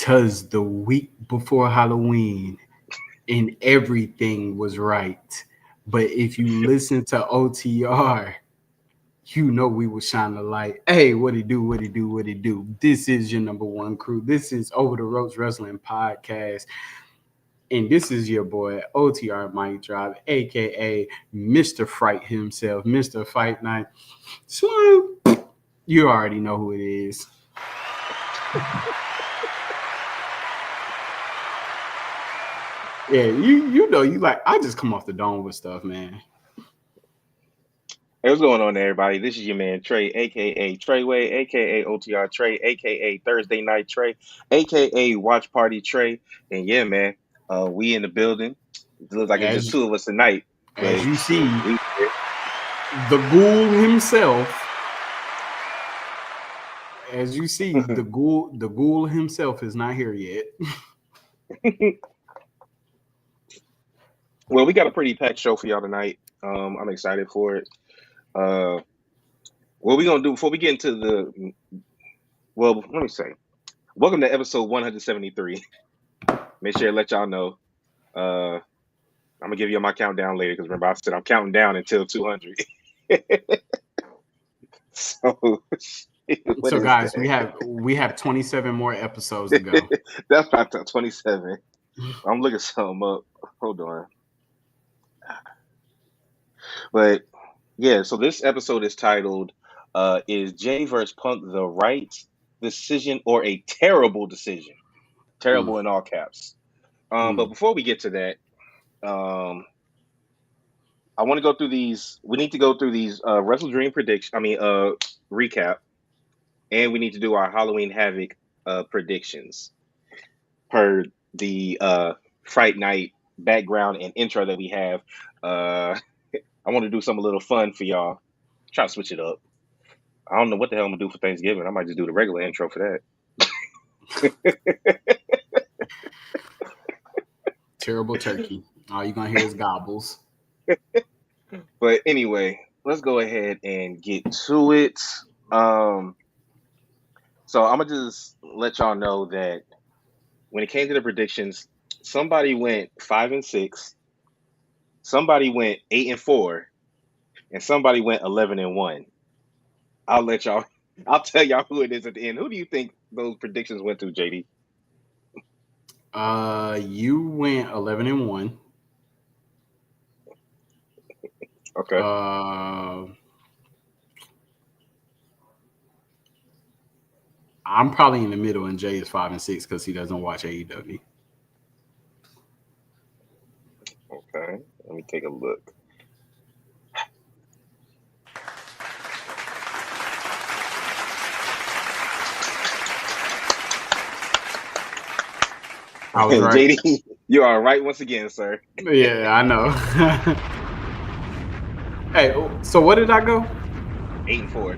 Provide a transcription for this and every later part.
'Twas the week before Halloween and everything was right. But if you listen to OTR, you know we will shine the light. Hey, what it do, what it do, what it do. This is your number one crew. This is Over the Ropes Wrestling Podcast. And this is your boy, OTR Mike Drive, aka Mr. Fright himself, Mr. Fight Night. So you already know who it is. Yeah, you know you like I just come off the dome with stuff, man. Hey, what's going on, everybody? This is your man Trey, aka Treyway, aka OTR Trey, aka Thursday Night Trey, aka Watch Party Trey. And yeah, man, we in the building. It looks like it's just two of us tonight. As But you see, we the ghoul himself. As you see, the ghoul himself is not here yet. well, we got a pretty packed show for y'all tonight. I'm excited for it. What we gonna do before we get into the let me say, welcome to episode 173. Make sure to let y'all know. I'm gonna give you my countdown later because remember I said I'm counting down until 200. So guys, that? we have 27 more episodes to go. That's not 27. I'm looking something up. Hold on. But yeah, so this episode is titled "Is Jay vs. Punk the right decision or a terrible decision?" Terrible in all caps. But before we get to that, I want to go through these. We need to go through these Wrestle Dream recap, and we need to do our Halloween Havoc predictions per the Fright Night background and intro that we have. I want to do something a little fun for y'all. Try to switch it up. I don't know what the hell I'm gonna do for Thanksgiving. I might just do the regular intro for that. Terrible turkey. All you're gonna hear is gobbles. But anyway, let's go ahead and get to it. So I'm gonna just let y'all know that when it came to the predictions, somebody went 5-6, somebody went 8-4, and somebody went 11-1. I'll tell y'all who it is at the end. Who do you think those predictions went to, JD? You went 11-1. Okay. I'm probably in the middle, and Jay is 5-6 because he doesn't watch AEW. Okay, let me take a look. I was right. JD, you are right once again, sir. Yeah, I know. Hey, so what did I go? 8-4.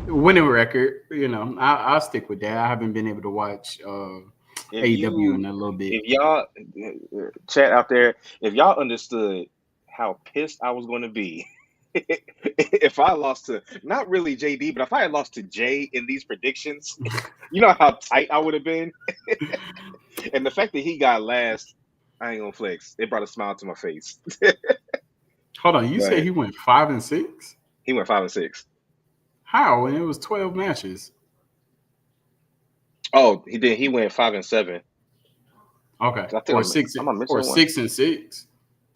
Winning record. You know, I'll stick with that. I haven't been able to watch AEW in a little bit. If y'all chat out there, if y'all understood how pissed I was going to be if I lost to not really JD, but if I had lost to Jay in these predictions, you know how tight I would have been. And the fact that he got last, I ain't gonna flex. It brought a smile to my face. Hold on, you said he went 5-6? He went 5-6. How? And it was 12 matches. Oh, he did. He went 5-7. Okay. Or 6 and 6.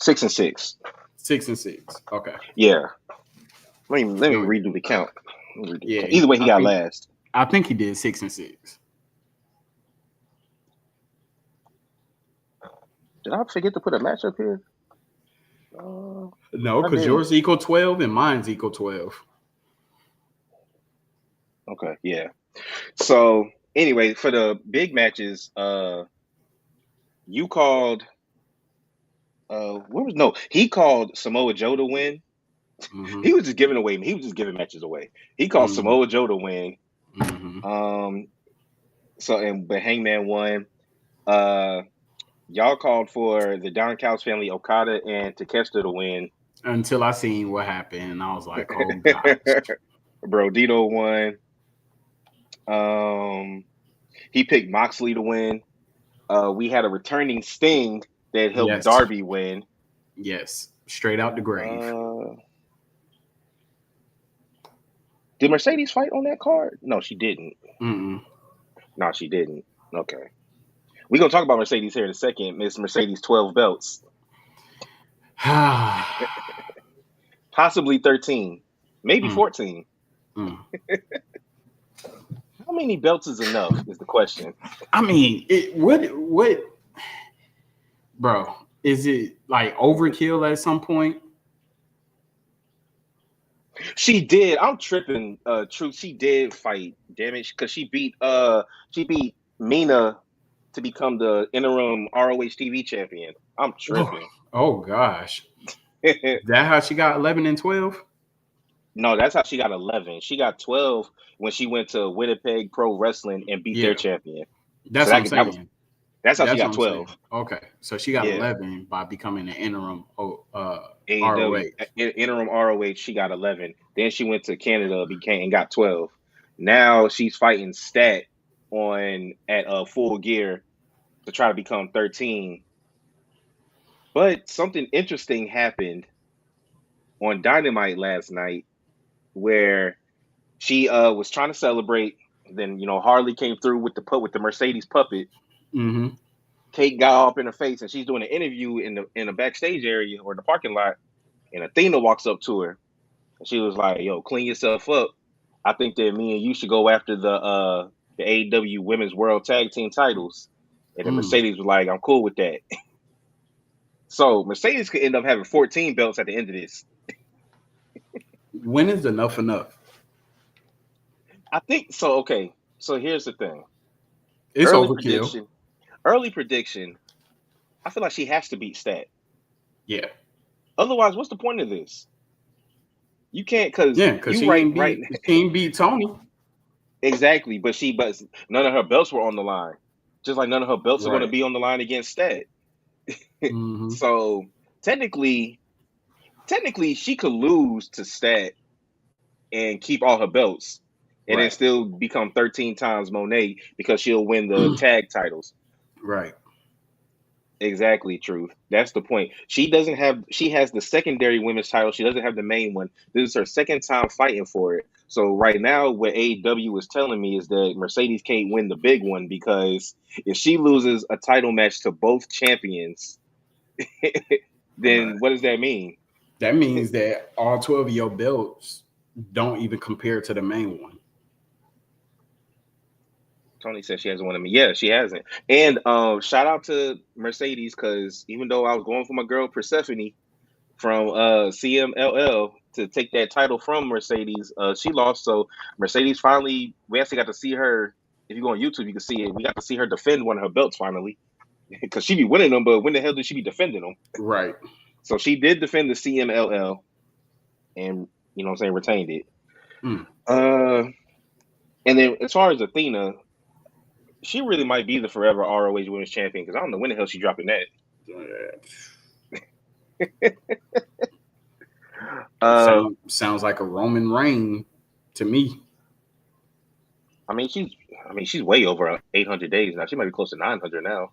6-6. 6-6. Okay. Yeah. Let me redo the count. Yeah. Either way, he got last. I think he did 6-6. Did I forget to put a match up here? No, because yours equal 12 and mine's equal 12. Okay, yeah. So anyway, for the big matches, you called. He called Samoa Joe to win. Mm-hmm. He was just giving matches away. He called Samoa Joe to win. Mm-hmm. But Hangman won. Y'all called for the Downcouch family, Okada and Takeshita to win. Until I seen what happened, and I was like, oh gosh. Bro, Dito won. He picked Moxley to win. We had a returning Sting that helped Yes. Darby win. Yes. Straight out the grave. Uh, did Mercedes fight on that card? No, she didn't. Mm-mm. No, she didn't. Okay. We're going to talk about Mercedes here in a second. Miss Mercedes 12 belts, possibly 13, maybe Mm, 14. mm. How many belts is enough is the question. I mean, what, bro? Is it like overkill at some point? She did. I'm tripping. Truth. She did fight. Damn it, because she beat Mina to become the interim ROH TV champion. I'm Oh, tripping. oh gosh, that how she got 11 and 12? No, that's how she got 11. She got 12 when she went to Winnipeg Pro Wrestling and beat their Yeah, champion. So that's what I'm saying. that's how she That's what got I'm saying. 12. Okay, so she got Yeah. 11 by becoming an interim AEW ROH. interim ROH, she got 11. Then she went to Canada, became and got 12. Now she's fighting Stat on at Full Gear to try to become 13. But something interesting happened on Dynamite last night where she was trying to celebrate. Then Harley came through with the Mercedes puppet. Mm-hmm. Kate got up in her face, and she's doing an interview in the backstage area or the parking lot. And Athena walks up to her, and she was like, "Yo, clean yourself up. I think that me and you should go after the AEW Women's World Tag Team titles." And then Mm. Mercedes was like, "I'm cool with that." So Mercedes could end up having 14 belts at the end of this. When is enough enough? I think so. Okay, so here's the thing. It's Early overkill. prediction. Early prediction. I feel like she has to beat Stat. Yeah, Otherwise, what's the point of this? You can't, because yeah, because you she right ain't right beat she ain't beat Tony. exactly. But none of her belts were on the line. Just like none of her belts are going to Right. be on the line against Stat. Mm-hmm. So technically, she could lose to Stat and keep all her belts, and then Right. still become 13 times Monet because she'll win the tag titles. Right. Exactly, Truth. That's the point. She has the secondary women's title. She doesn't have the main one. This is her second time fighting for it. So right now, what AEW is telling me is that Mercedes can't win the big one because if she loses a title match to both champions, then Right. what does that mean? That means that all 12 of your belts don't even compare to the main one. Tony says she hasn't won them. Yeah, she hasn't. And shout out to Mercedes because even though I was going for my girl Persephone from CMLL to take that title from Mercedes, she lost. So Mercedes finally, we actually got to see her. If you go on YouTube, you can see it. We got to see her defend one of her belts finally because she be winning them, but when the hell did she be defending them? Right. So she did defend the CMLL and what I'm saying, retained it. Mm. And then as far as Athena, she really might be the forever ROH Women's Champion because I don't know when the hell she dropping that. Uh, Sounds like a Roman reign to me. I mean she's way over 800 days now. She might be close to 900 now.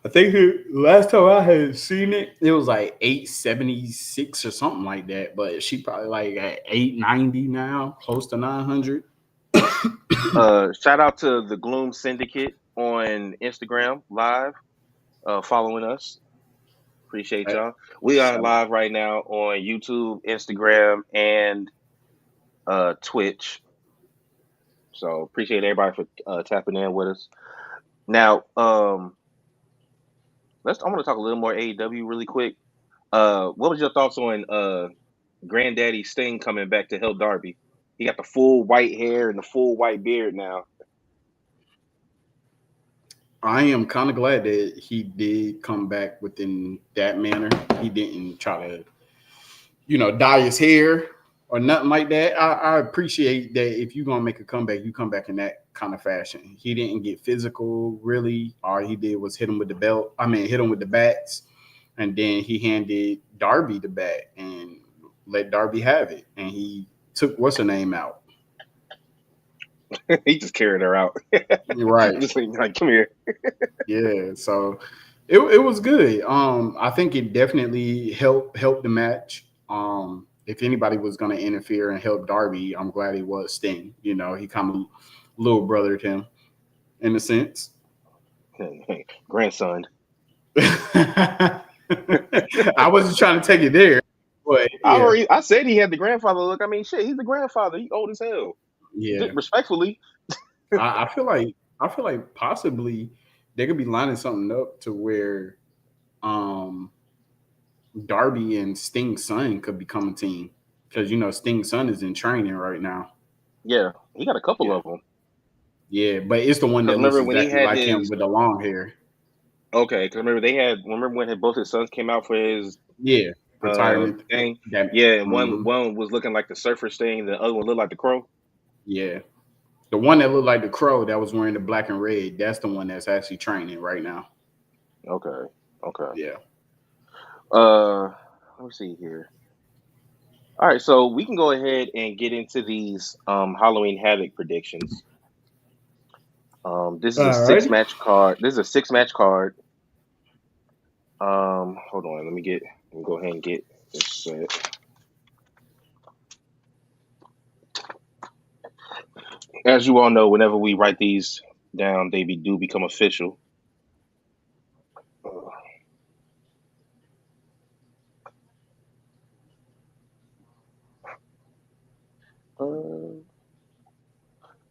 I think last time I had seen it, it was like 876 or something like that. But she probably like at 890 now, close to 900. Shout out to the Gloom Syndicate on Instagram Live, following us. Appreciate y'all. We are Shout out. live right now on YouTube, Instagram, and Twitch. So appreciate everybody for tapping in with us. Now, I want to talk a little more AEW really quick. What was your thoughts on Granddaddy Sting coming back to help Darby? He got the full white hair and the full white beard now. I am kind of glad that he did come back within that manner. He didn't try to, dye his hair or nothing like that. I appreciate that if you're gonna make a comeback, you come back in that kind of fashion. He didn't get physical really. All he did was hit him with the belt. I mean, hit him with the bats, and then he handed Darby the bat and let Darby have it. And he took what's her name out. He just carried her out. Right. Just like, come here. Yeah. So it was good. I think it definitely helped the match. If anybody was going to interfere and help Darby, I'm glad it was Sting. You know, he kind of little brothered him in a sense. Grandson. I wasn't trying to take it there, but yeah, I said he had the grandfather look. I mean, shit, he's the grandfather. He old as hell. yeah. Respectfully. I feel like possibly they could be lining something up to where um Darby and Sting's son could become a team because you know Sting's son is in training right now. Yeah, he got a couple Yeah, of them. yeah, but it's the one Because that looks remember when he exactly had like him his with the long hair. okay. Because remember when both his sons came out for his Yeah, retirement. thing. That Yeah, and mhm. one was looking like the surfer thing. The other one looked like the crow. Yeah, the one that looked like the crow that was wearing the black and red. That's the one that's actually training right now. Okay. Okay. Yeah. Uh, let me see here. All right, so we can go ahead and get into these Halloween Havoc predictions. This is a All six right. match card. This is a 6 match card. Hold on. Let me go ahead and get this set. As you all know, whenever we write these down, do become official.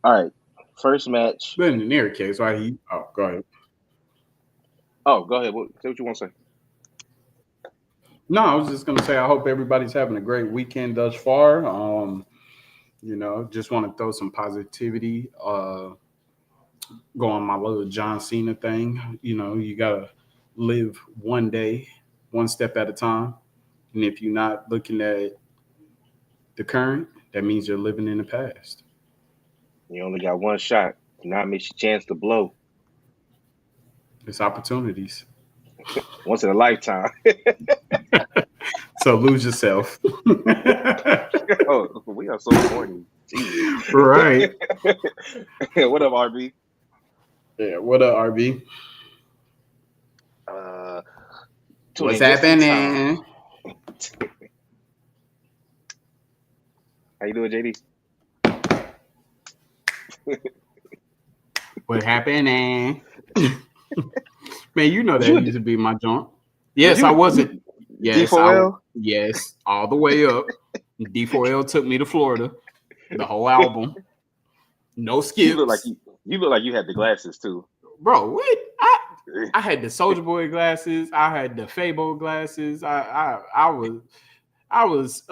All right, first match. But in their case, why he? Oh, go ahead. Oh, go ahead. Say what you want to say. No, I was just gonna say I hope everybody's having a great weekend thus far. You know, just want to throw some positivity. Go on my little John Cena thing. You know, you gotta live one day, one step at a time. And if you're not looking at the current, that means you're living in the past. You only got one shot. Do not miss your chance to blow. It's opportunities. Once in a lifetime. So lose yourself. Oh, we are so corny. Jesus. Right. What up, RB? Yeah. What up, RB? Uh, Tune What's in just in time. happening? How you doing, JD? What happening? Man, you know Was that you a used to be my joint. was Yes, you I a wasn't. Yes, D4L? yes, all the way up. D4L took me to Florida. The whole album. No You look like skips. you look like you had the glasses too. Bro, what? I had the Soldier Boy glasses. I had the Fabo glasses. I was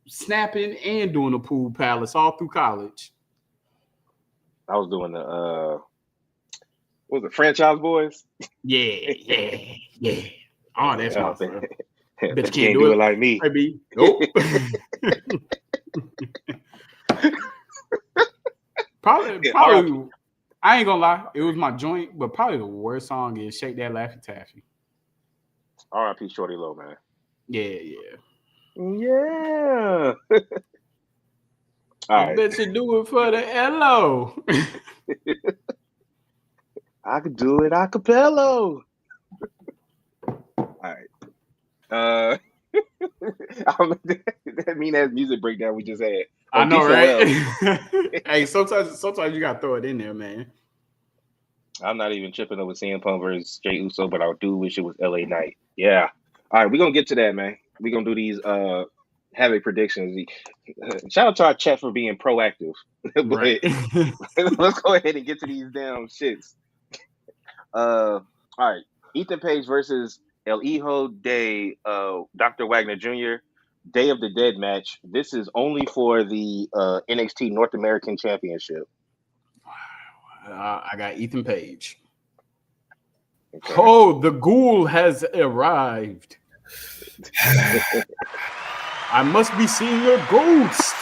snapping and doing the pool palace all through college. I was doing the what was it, Franchise Boys? Yeah, yeah, yeah. Oh, that's my Bet stuff. Bet you you can't can't do do it, it like me. baby. Nope. RIP, Probably. I ain't gonna lie, it was my joint, but probably the worst song is "Shake That Laffy Taffy." RIP Shorty Low, man. Yeah, yeah. Yeah. All I right. bet you do it for the LO. I could do it a cappella. All right. Uh, that mean ass music breakdown we just had. I Oh, know, right? D4L. Hey, sometimes you gotta throw it in there, man. I'm not even tripping over CM Punk versus Jey Uso, but I do wish it was LA Knight. Yeah. All right, we're gonna get to that, man. We're gonna do these Havoc predictions. Shout out to our chat for being proactive. Right. But let's go ahead and get to these damn shits. All right. Ethan Page versus El Hijo de Dr. Wagner Jr. Day of the Dead match. This is only for the NXT North American Championship. I got Ethan Page. Okay. Oh, the ghoul has arrived. I must be seeing a ghost.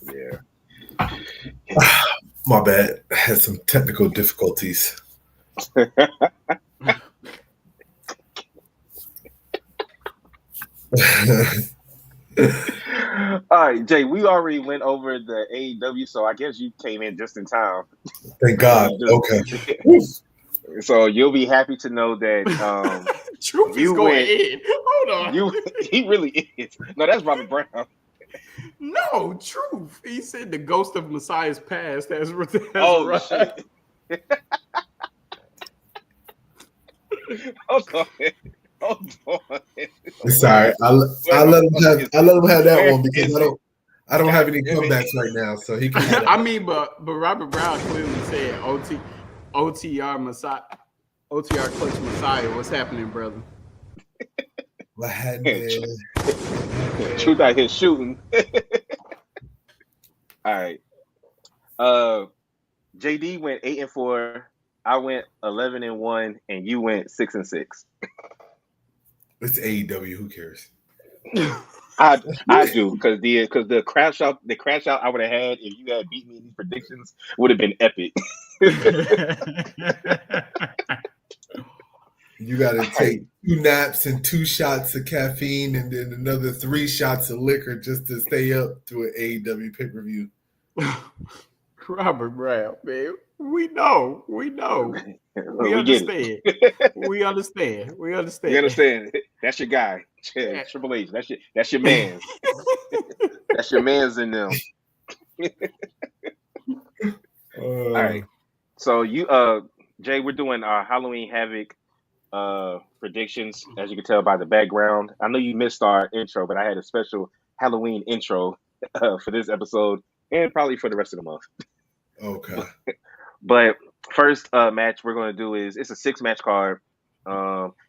Yeah. My bad. I had some technical difficulties. All right, Jay, we already went over the AEW, so I guess you came in just in time. Thank So God. Okay. so you'll be happy to know that Truth is you going went. in. Hold on. He really is. No, that's Robert Brown. No, truth. He said the ghost of Messiah's past has Oh arrived. shit. Hold on. Hold on. Sorry. I Where the let him fuck have is I it? let him have that Where one because is it? I don't have God any damn it. comebacks right now, so he can have I that. mean, but Robert Brown clearly said OTR Messiah, OTR Clutch Messiah. What's happening, brother? What happened? Truth out here shooting. All right. JD went 8-4. I went 11-1, and you went 6-6. It's AEW. Who cares? I do because the crash out I would have had if you had beat me in these predictions would have been epic. You got to take 2 naps and 2 shots of caffeine and then another 3 shots of liquor just to stay up to an AEW pay per view. Robert Brown, man. We know. We Get understand. it. We understand. We understand. You understand? That's your guy, Triple H. That's your man's. That's your man's in them. All right. So Jay, we're doing our Halloween Havoc predictions, as you can tell by the background. I know you missed our intro, but I had a special Halloween intro for this episode and probably for the rest of the month. Okay. But first match we're going to do is it's a 6-match card.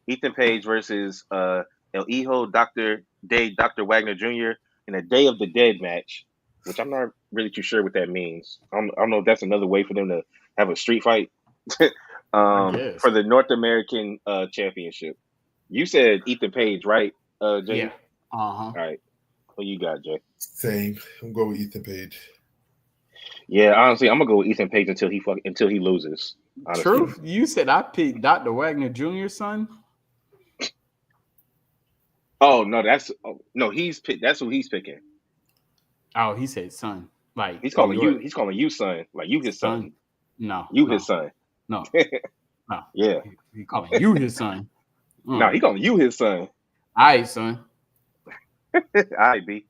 Ethan Page versus El Hijo Dr. Wagner Jr. in a Day of the Dead match, which I'm not really too sure what that means. I don't know if that's another way for them to have a street fight for the North American Championship. You said Ethan Page, right, Jay? Yeah. All right. What you got, Jay? Same. I'm going with Ethan Page. Yeah, honestly, I'm gonna go with Ethan Page until he loses. Honestly. Truth, you said I picked Dr. Wagner Jr.'s son. Oh no, that's who he's picking. Oh, he said son. Like He's calling you. He's calling you son. Like you his son. No, you his son. No. Yeah. He calling you his son. No, he calling you his son. All right, son. All right, B.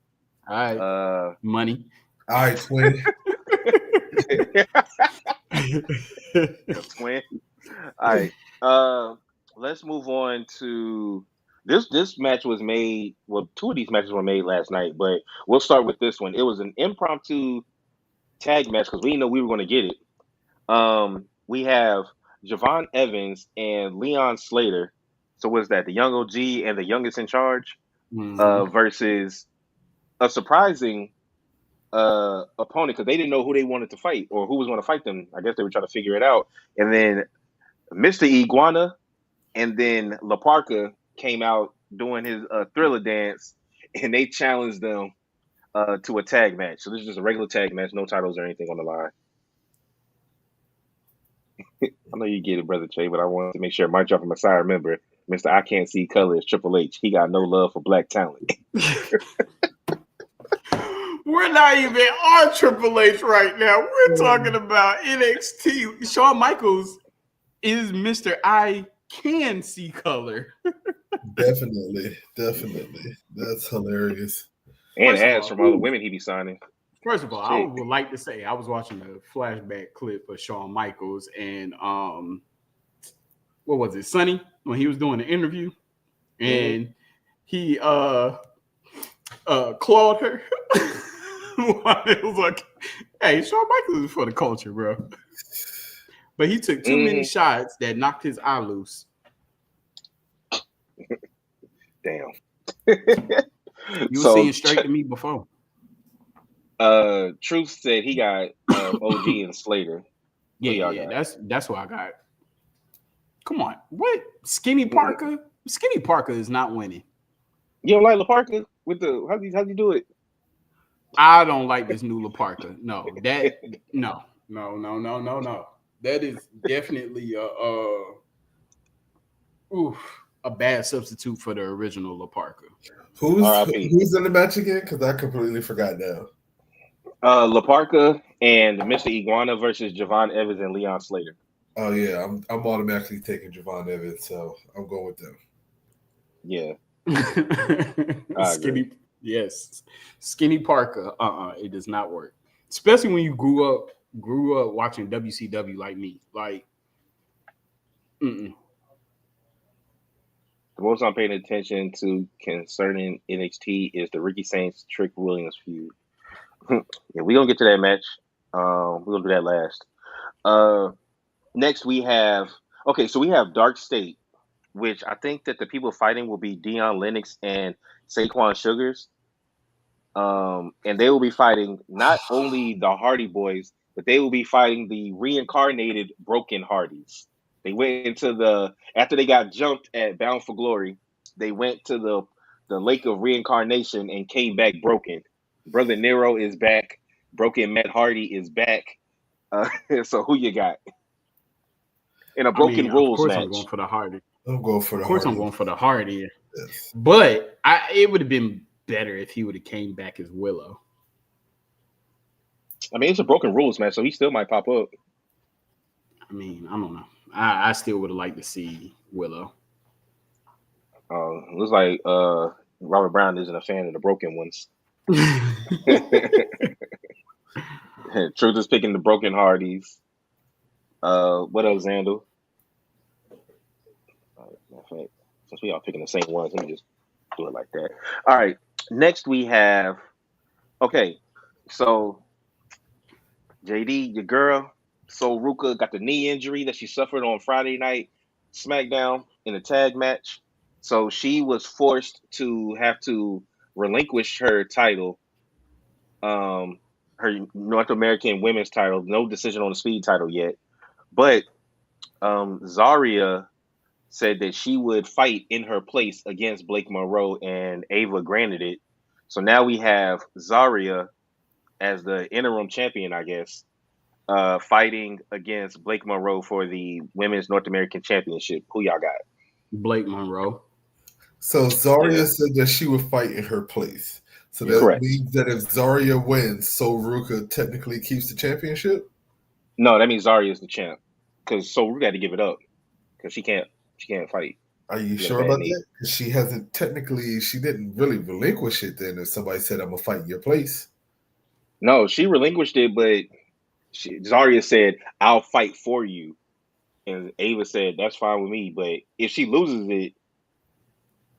All right. Money. All right, twin. Twin. All right. Let's move on to this match was made. Well, 2 of these matches were made last night, but we'll start with this one. It was an impromptu tag match because we didn't know we were going to get it. We have Javon Evans and Leon Slater. So what's that? The Young OG and the Youngest in Charge versus a surprising opponent because they didn't know who they wanted to fight or who was going to fight them. I guess they were trying to figure it out. And then Mr. Iguana and then La Parka came out doing his Thriller dance, and they challenged them to a tag match. So this is just a regular tag match, no titles or anything on the line. I know you get it, Brother Che, but I wanted to make sure my Jumper Messiah remember Mr. I Can't See Color is Triple H. He got no love for black talent. We're not even on Triple H right now. We're talking about NXT. Shawn Michaels is Mr. I Can See Color. Definitely. That's hilarious. And ads from all the women he be signing. First of all, I would like to say I was watching a flashback clip of Shawn Michaels and what was it, Sonny, when he was doing the interview, and he clawed her. It was like, hey, Shawn Michaels is for the culture, bro. But he took too many shots that knocked his eye loose. Damn. You were seeing straight to me before. Truth said he got OG and Slater. Yeah, that's what I got. Come on, what Skinny Parker? Skinny Parker is not winning. You don't like La Parka with the how'd you do it? I don't like this new La Parka. No. That is definitely oof. a bad substitute for the original La Parka. R.I.P. Who's in the match again? Because I completely forgot now. La Parka and Mr. Iguana versus Javon Evans and Leon Slater. Oh yeah, I'm automatically taking Javon Evans, so I'm going with them. Yeah, I agree. Skinny, yes, Skinny Parker. It does not work. Especially when you grew up watching WCW like me. Like, mm-mm. The most I'm paying attention to concerning NXT is the Ricky Saints Trick Williams feud. Yeah, we gonna get to that match. We're gonna do that last. Next we have so we have Dark State, which I think that the people fighting will be Dion Lennox and Saquon Sugars. And they will be fighting not only the Hardy Boys, but they will be fighting the reincarnated Broken Hardys. They went into after they got jumped at Bound for Glory, they went to the Lake of Reincarnation and came back broken. Brother Nero is back. Broken Matt Hardy is back. So who you got in a I mean, Broken of Rules course, I'm going match? for the Hardy. I'm going for the Of course, Hardy. I'm going for the Hardy. Yes. But it would have been better if he would have came back as Willow. I mean, it's a Broken Rules match, so he still might pop up. I mean, I don't know. I still would have liked to see Willow. Looks like Robert Brown isn't a fan of the broken ones. Truth is picking the Broken Hardys. What else, Xandel? In fact, since we all picking the same ones, let me just do it like that. All right. Next we have. Okay, so JD, your girl, Sol Ruka got the knee injury that she suffered on Friday night SmackDown in a tag match. So she was forced to have to relinquish her title, her North American Women's title. No decision on the Speed title yet, but Zarya said that she would fight in her place against Blake Monroe, and Ava granted it. So now we have Zarya as the interim champion, I guess, fighting against Blake Monroe for the Women's North American Championship. Who y'all got? Blake Monroe. So Zarya said that she would fight in her place. So that Correct. means that if Zarya wins, Sol Ruka technically keeps the championship? No, that means Zarya is the champ. Because Sol Ruka had to give it up. Because she can't fight. Are you She got a sure bad about knee. that? 'Cause she didn't really relinquish it then if somebody said, I'm going to fight in your place. No, she relinquished it, but Zarya said, I'll fight for you. And Ava said, that's fine with me. But if she loses it,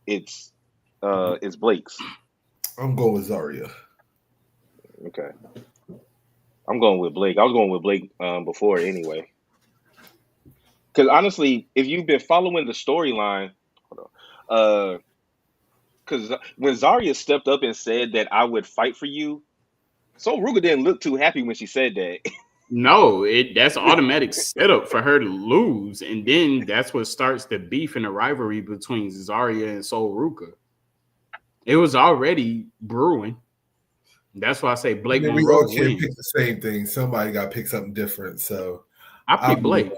it's Blake's. I'm going with Zarya. Okay. I'm going with Blake. I was going with Blake before anyway. Because honestly, if you've been following the storyline, because when Zarya stepped up and said that I would fight for you, Sol Ruka didn't look too happy when she said that. No, that's automatic setup for her to lose, and then that's what starts the beef and the rivalry between Zarya and Sol Ruka. It was already brewing. That's why I say Blake we Monroe all can't wins. pick the same thing. Somebody got to pick something different. So I picked Blake.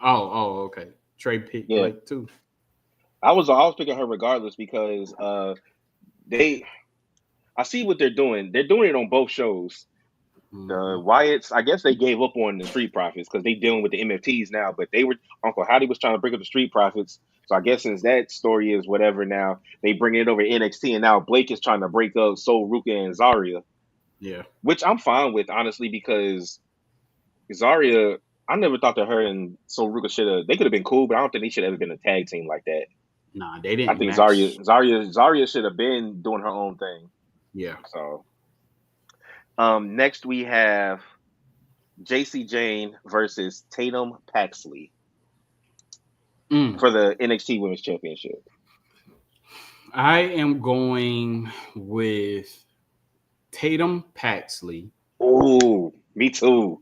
Oh, okay. Trey picked Blake too. I was picking her regardless because I see what they're doing. They're doing it on both shows. The Wyatts, I guess they gave up on the Street Profits because they dealing with the MFTs now. But Uncle Howdy was trying to break up the Street Profits. So I guess since that story is whatever now, they bring it over to NXT, and now Blake is trying to break up Sol Ruka and Zarya. Yeah, which I'm fine with honestly because Zarya, I never thought that her and Sol Ruka they could have been cool, but I don't think they should have ever been a tag team like that. Nah, they didn't. I think match. Zarya should have been doing her own thing. Yeah. So, next we have JC Jane versus Tatum Paxley for the NXT Women's Championship. I am going with Tatum Paxley. Oh, me too.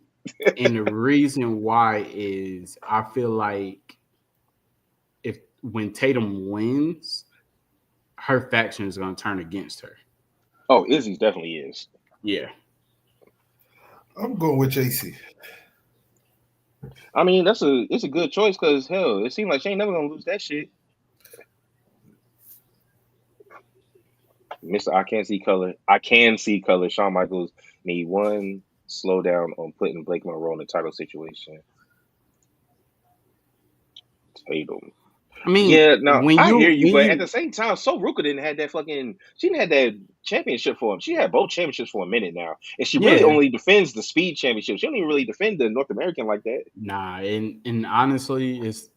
And the reason why is I feel like when Tatum wins, her faction is going to turn against her. Oh, Izzy definitely is. Yeah. I'm going with JC. I mean, it's a good choice because hell, it seems like she ain't never gonna lose that shit. Mr. I can't see color. I can see color. Shawn Michaels need one slowdown on putting Blake Monroe in the title situation. Tatum. I mean, Yeah, no, when I you hear you, when but at you the same time, So Ruka didn't have that fucking. She didn't have that championship for him. She had both championships for a minute now, and she really yeah, only defends the Speed Championship. She don't even really defend the North American like that. nah, and honestly, is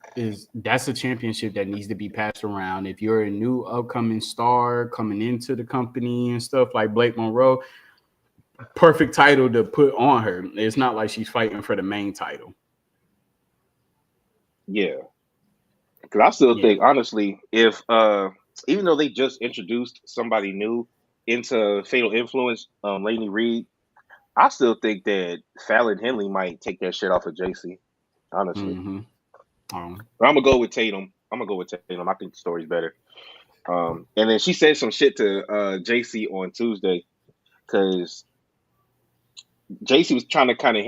that's a championship that needs to be passed around. If you're a new upcoming star coming into the company and stuff like Blake Monroe, perfect title to put on her. It's not like she's fighting for the main title. Yeah, because I still Yeah. think honestly, if even though they just introduced somebody new into Fatal Influence, Lainey Reed, I still think that Fallon Henley might take that shit off of JC. Honestly, Mm-hmm. but I'm gonna go with Tatum. I think the story's better. And then she said some shit to JC on Tuesday because JC was trying to kind of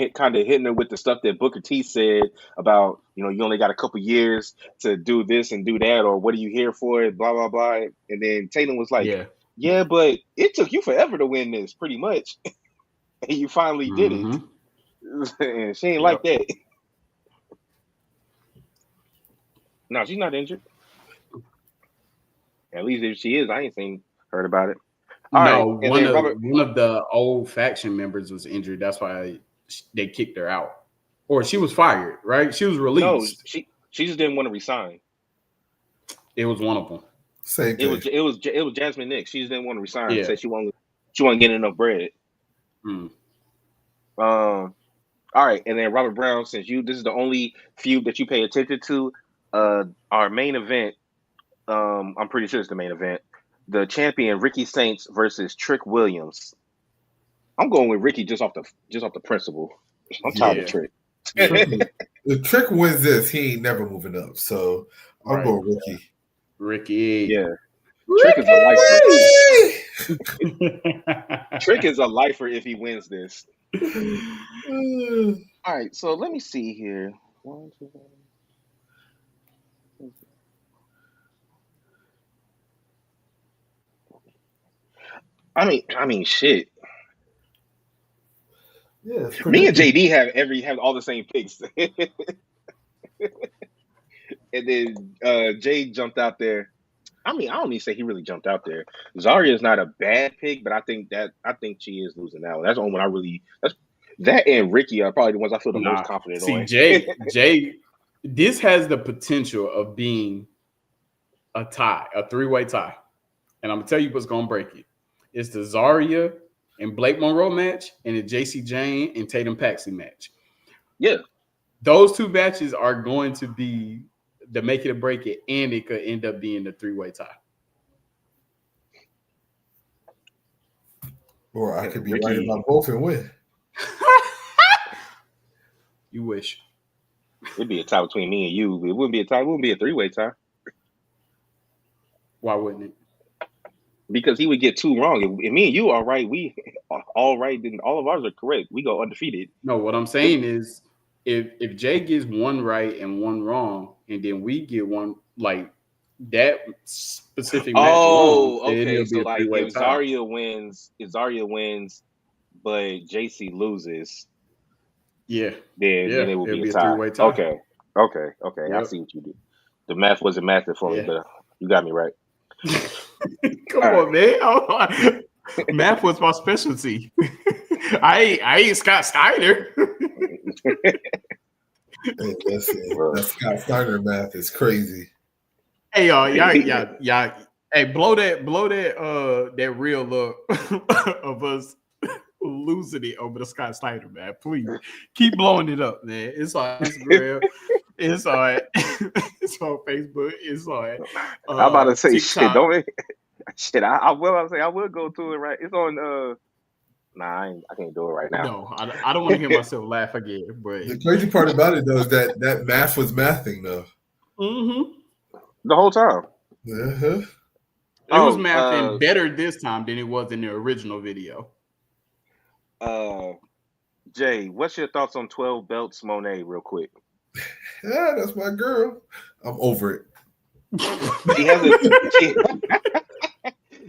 hitting her with the stuff that Booker T said about, you only got a couple years to do this and do that, or what are you here for? Blah blah blah. And then Tatum was like, Yeah. "Yeah, but it took you forever to win this, pretty much, and you finally did it." Mm-hmm. And she ain't like Yep. that. No, she's not injured. At least if she is, I ain't heard about it. All right, No, and one then of Robert. one of the old faction members was injured. That's why they kicked her out, or she was fired. Right? She was No, released. she just didn't want to resign. It was one of them. Same thing. It was Jasmine Nix. She just didn't want to resign. Yeah. Said she wasn't getting enough bread. Mm. All right, and then Robert Brown, since this is the only feud that you pay attention to, our main event. I'm pretty sure it's the main event. The champion Ricky Saints versus Trick Williams. I'm going with Ricky just off the principle. I'm tired of Trick. The Trick wins this, he ain't never moving up. So I'm going Ricky. Ricky. Yeah. Ricky! Trick is a lifer. Trick is a lifer if he wins this. All right, so let me see here. 1, 2, 3. I mean, shit. Yeah, Me and JD have all the same picks, and then Jay jumped out there. I mean, I don't even say he really jumped out there. Zarya is not a bad pick, but I think she is losing that one. That's the only one that and Ricky are probably the ones I feel the most confident on. Jay, this has the potential of being a tie, a three-way tie. And I'm gonna tell you what's gonna break it. It's the Zarya and Blake Monroe match and the JC Jane and Tatum Paxley match. Yeah. Those two matches are going to be the make it or break it, and it could end up being the three-way tie. Or I could be right about both and win. You wish. It'd be a tie between me and you. It wouldn't be a tie. It wouldn't be a three-way tie. Why wouldn't it? Because he would get two wrong. If me and you are right, we are all right, then all of ours are correct. We go undefeated. No, what I'm saying is if Jay gets one right and one wrong, and then we get one like that specific match wrong, okay. So like if tie. Zarya wins, but JC loses, then it will be a tie. three-way tie. Okay. Yep. I see what you do. The math wasn't mathing for me, but you got me right. Come on, man. Math was my specialty. I ain't Scott Steiner. That Scott Steiner math is crazy. Hey y'all, y'all. Hey, blow that real look of us losing it over the Scott Steiner, man. Please keep blowing it up, man. It's on Instagram. It's on it's on Facebook. It's on I'm about to say TikTok. shit. Don't make shit. I will go to it right. It's on Nah, I can't do it right now. No, I don't want to hear myself laugh again. But the crazy part about it though is that math was mathing though. Mm-hmm. The whole time. Uh-huh. It was mathing better this time than it was in the original video. Jay, what's your thoughts on 12 Belts Monet real quick? Yeah, that's my girl. I'm over it.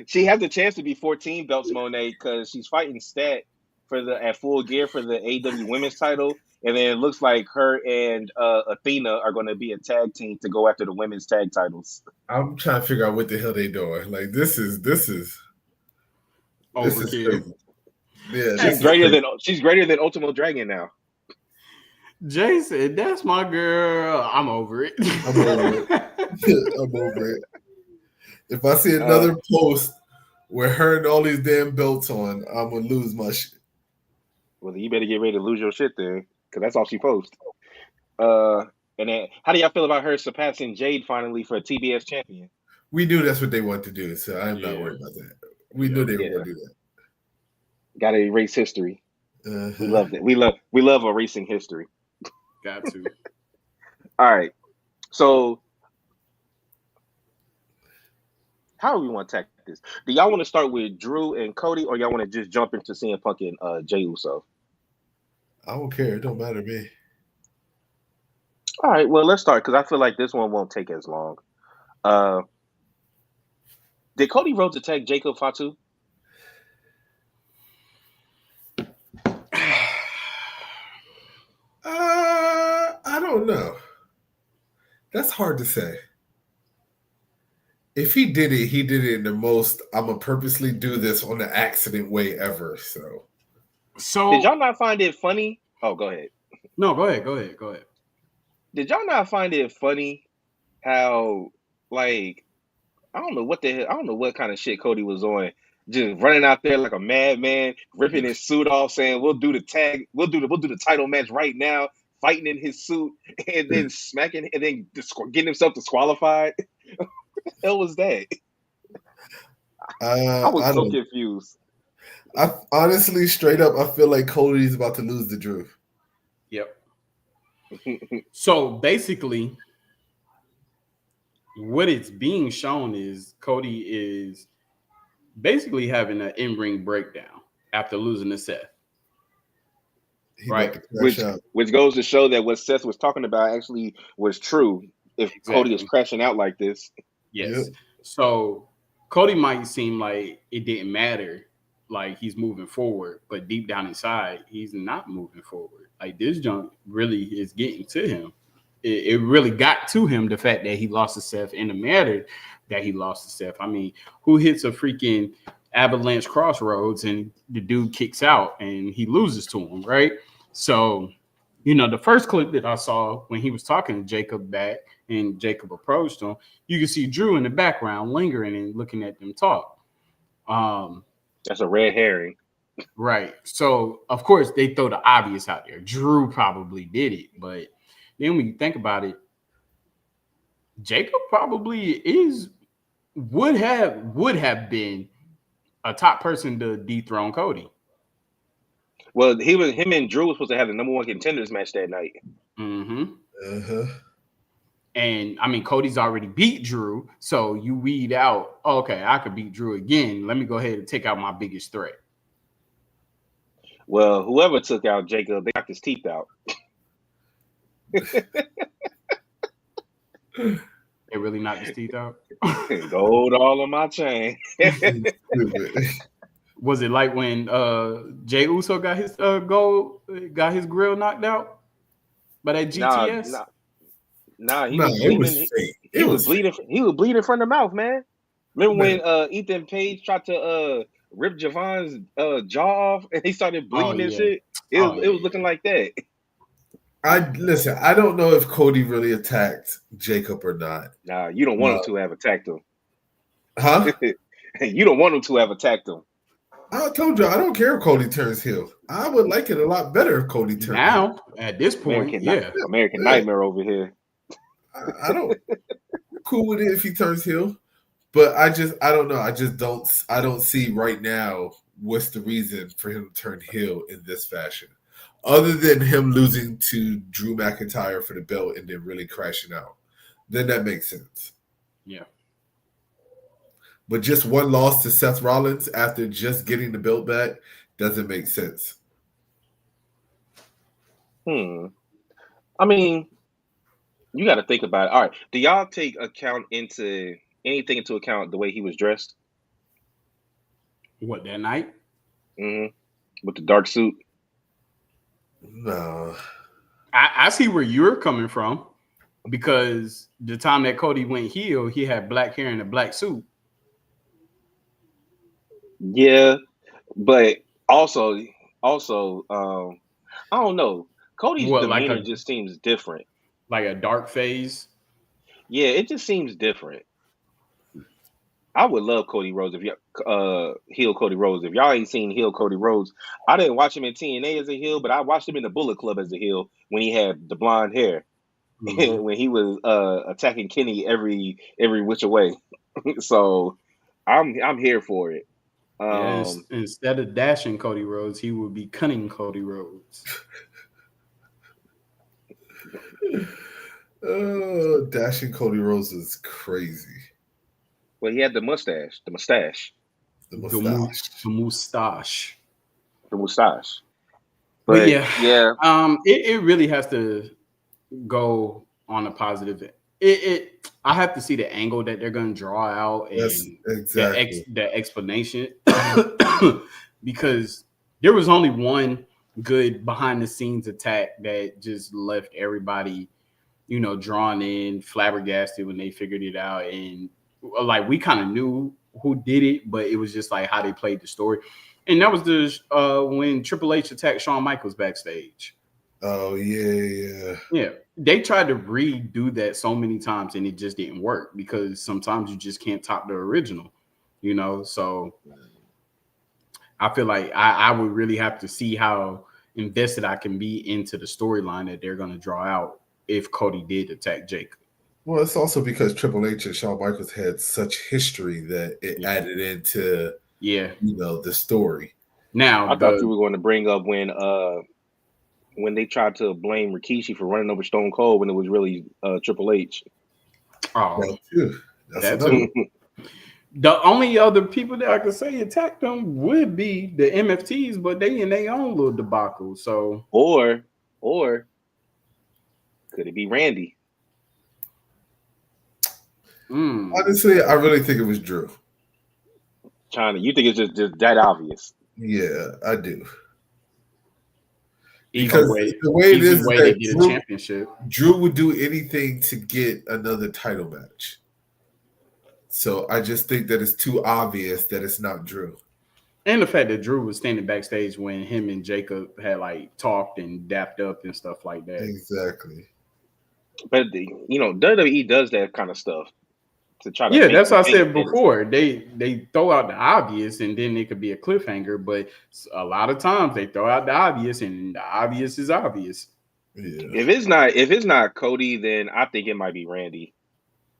She has a chance to be 14 belts, Monet, because she's fighting Stat at Full Gear for the AW Women's title, and then it looks like her and Athena are going to be a tag team to go after the women's tag titles. I'm trying to figure out what the hell they doing. Like this is Overkill. crazy. Yeah, She's greater than Ultimo Dragon now. Jason, that's my girl. I'm over it. I'm over it. If I see another post with her and all these damn belts on, I'm gonna lose my shit. Well, you better get ready to lose your shit then, because that's all she posts. And then, how do y'all feel about her surpassing Jade finally for a TBS champion? We knew that's what they wanted to do, so I'm not worried about that. We knew they were going to do that. Got to erase history. We love it. We love erasing history. Got to. All right. So, how do we want to attack this? Do y'all want to start with Drew and Cody, or y'all want to just jump into CM Punk and Jey Uso? I don't care. It don't matter to me. All right. Well, let's start because I feel like this one won't take as long. Did Cody Rhodes attack Jacob Fatu? I don't know. That's hard to say. If he did it in the most I'm gonna purposely do this on an accident way ever. So did y'all not find it funny? Oh, go ahead. No, go ahead. Did y'all not find it funny how, like, I don't know what kind of shit Cody was on, just running out there like a madman, ripping his suit off, saying we'll do the title match right now, fighting in his suit, and then smacking, and then getting himself disqualified. What the hell was that? I was so confused. I honestly, straight up, I feel like Cody's about to lose the Drew. Yep. So basically, what it's being shown is Cody is basically having an in-ring breakdown after losing to Seth. Right. Which goes to show that what Seth was talking about actually was true. If Cody is crashing out like this. Yes. Yep. So Cody might seem like it didn't matter, like he's moving forward, but deep down inside, he's not moving forward. Like this junk really is getting to him. It really got to him, the fact that he lost to Seth, and the matter that he lost to Seth. I mean, who hits a freaking avalanche crossroads and the dude kicks out and he loses to him, right? So, the first clip that I saw when he was talking to Jacob back and Jacob approached him, you can see Drew in the background lingering and looking at them talk. That's a red herring. Right. So, of course, they throw the obvious out there. Drew probably did it, but then when you think about it, Jacob probably would have been a top person to dethrone Cody. Well, him and Drew was supposed to have the number one contenders match that night. Mm-hmm. And I mean, Cody's already beat Drew, so you weed out. Oh, okay, I could beat Drew again. Let me go ahead and take out my biggest threat. Well, whoever took out Jacob, they knocked his teeth out. They really knocked his teeth out. Gold all on my chain. Was it like when Jey Uso got his grill knocked out by that GTS? He was bleeding. He was bleeding from the mouth, man. Remember when Ethan Page tried to rip Javon's jaw off and he started bleeding and shit? It was looking like that. I don't know if Cody really attacked Jacob or not. Nah, you don't want him to have attacked him. Huh? You don't want him to have attacked him. I told you, I don't care if Cody turns heel. I would like it a lot better if Cody turns heel. At this point, American Nightmare over here. I don't cool with it if he turns heel, but I don't know. I don't see right now what's the reason for him to turn heel in this fashion, other than him losing to Drew McIntyre for the belt and then really crashing out. Then that makes sense. Yeah. But just one loss to Seth Rollins after just getting the belt back doesn't make sense. I mean, you got to think about it. All right. Do y'all take anything into account the way he was dressed? What, that night? With the dark suit. No. I see where you're coming from because the time that Cody went heel, he had black hair and a black suit. Yeah, but also, I don't know. Cody's What, like demeanor a just seems different. dark phase? Yeah, it just seems different. I would love Cody Rhodes if y'all heel Cody Rhodes. If y'all ain't seen heel Cody Rhodes, I didn't watch him in TNA as a heel, but I watched him in the Bullet Club as a heel when he had the blonde hair. Mm-hmm. When he was attacking Kenny every which way. So I'm here for it. Yeah, instead of dashing Cody Rhodes, he would be cunning Cody Rhodes. Dashing Cody Rhodes is crazy. Well, he had the mustache. The The, mustache. the mustache. But But yeah, yeah, it really has to go on a positive. I have to see the angle that they're going to draw out That's and exactly. the explanation because there was only one good behind the scenes attack that just left everybody, drawn in, flabbergasted when they figured it out, and like we kind of knew who did it, but it was just like how they played the story, and that was when Triple H attacked Shawn Michaels backstage. Oh yeah. Yeah, they tried to redo that so many times and it just didn't work because sometimes you just can't top the original, So I feel like I would really have to see how invested I can be into the storyline that they're going to draw out if Cody did attack Jacob. Well, it's also because Triple H and Shawn Michaels had such history that it added into the story. Now I thought you were going to bring up when they tried to blame Rikishi for running over Stone Cold when it was really Triple H. Oh, That too. That's that another. too. The only other people that I could say attacked them would be the MFTs, but they in their own little debacle. So or could it be Randy? Honestly, I really think it was Drew. China, you think it's just that obvious? Yeah, I do. Either Because way, the way it is they that get a championship. Drew would do anything to get another title match. So I just think that it's too obvious that it's not Drew. And the fact that Drew was standing backstage when him and Jacob had like talked and dapped up and stuff like that. Exactly. But WWE does that kind of stuff to try to Yeah, make that's you what I think said that before. They throw out the obvious and then it could be a cliffhanger, but a lot of times they throw out the obvious and the obvious is obvious. Yeah. If it's not Cody, then I think it might be Randy,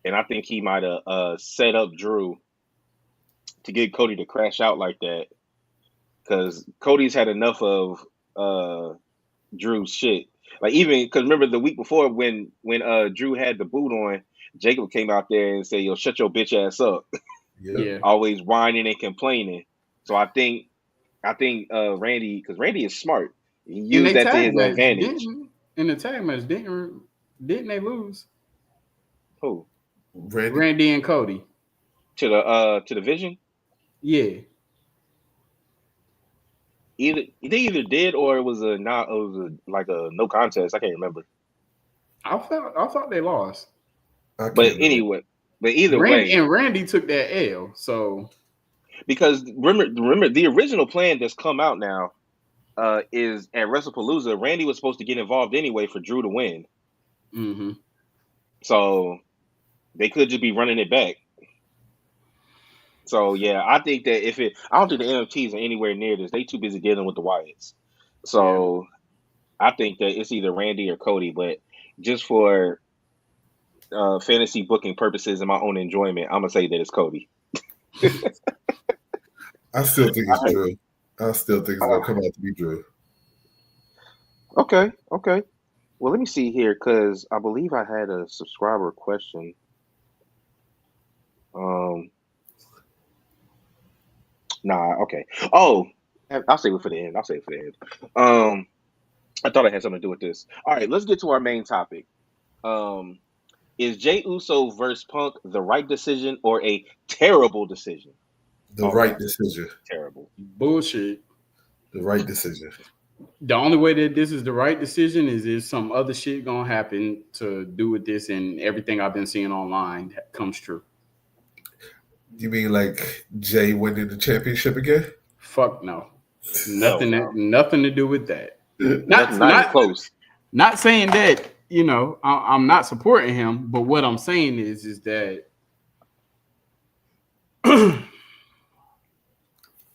and I think he might have set up Drew to get Cody to crash out like that because Cody's had enough of Drew's shit. Like even because remember the week before when Drew had the boot on, Jacob came out there and said, "Yo, shut your bitch ass up." Yep. Yeah. Always whining and complaining. So I think Randy, because Randy is smart, he In used they that to tag his match, advantage. in the tag match, didn't they lose? Who? Randy and Cody. To the Vision? Yeah. They either did or it was like a no contest. I can't remember. I thought they lost. I can't But remember. anyway, but either way, Randy took that L. So because remember the original plan that's come out now is at WrestlePalooza. Randy was supposed to get involved anyway for Drew to win. mm-hmm. So they could just be running it back. So yeah, I think that I don't think the NFTs are anywhere near this. They too busy dealing with the Wyatts. So I think that it's either Randy or Cody. But just for fantasy booking purposes and my own enjoyment, I'm gonna say that it's Cody. I still think it's Drew. I still think it's gonna come out to be Drew. Okay. Well, let me see here because I believe I had a subscriber question. Nah. Okay. Oh, I'll save it for the end. I thought it had something to do with this. All right, let's get to our main topic. Is Jey Uso versus Punk the right decision or a terrible decision? The right decision. Terrible. Bullshit. The right decision. The only way that this is the right decision is if some other shit gonna happen to do with this, and everything I've been seeing online comes true. You mean like Jay winning the championship again? Fuck no. Hell Nothing no. nothing to do with that. Not Not even close. not saying that, I'm not supporting him, but what I'm saying is that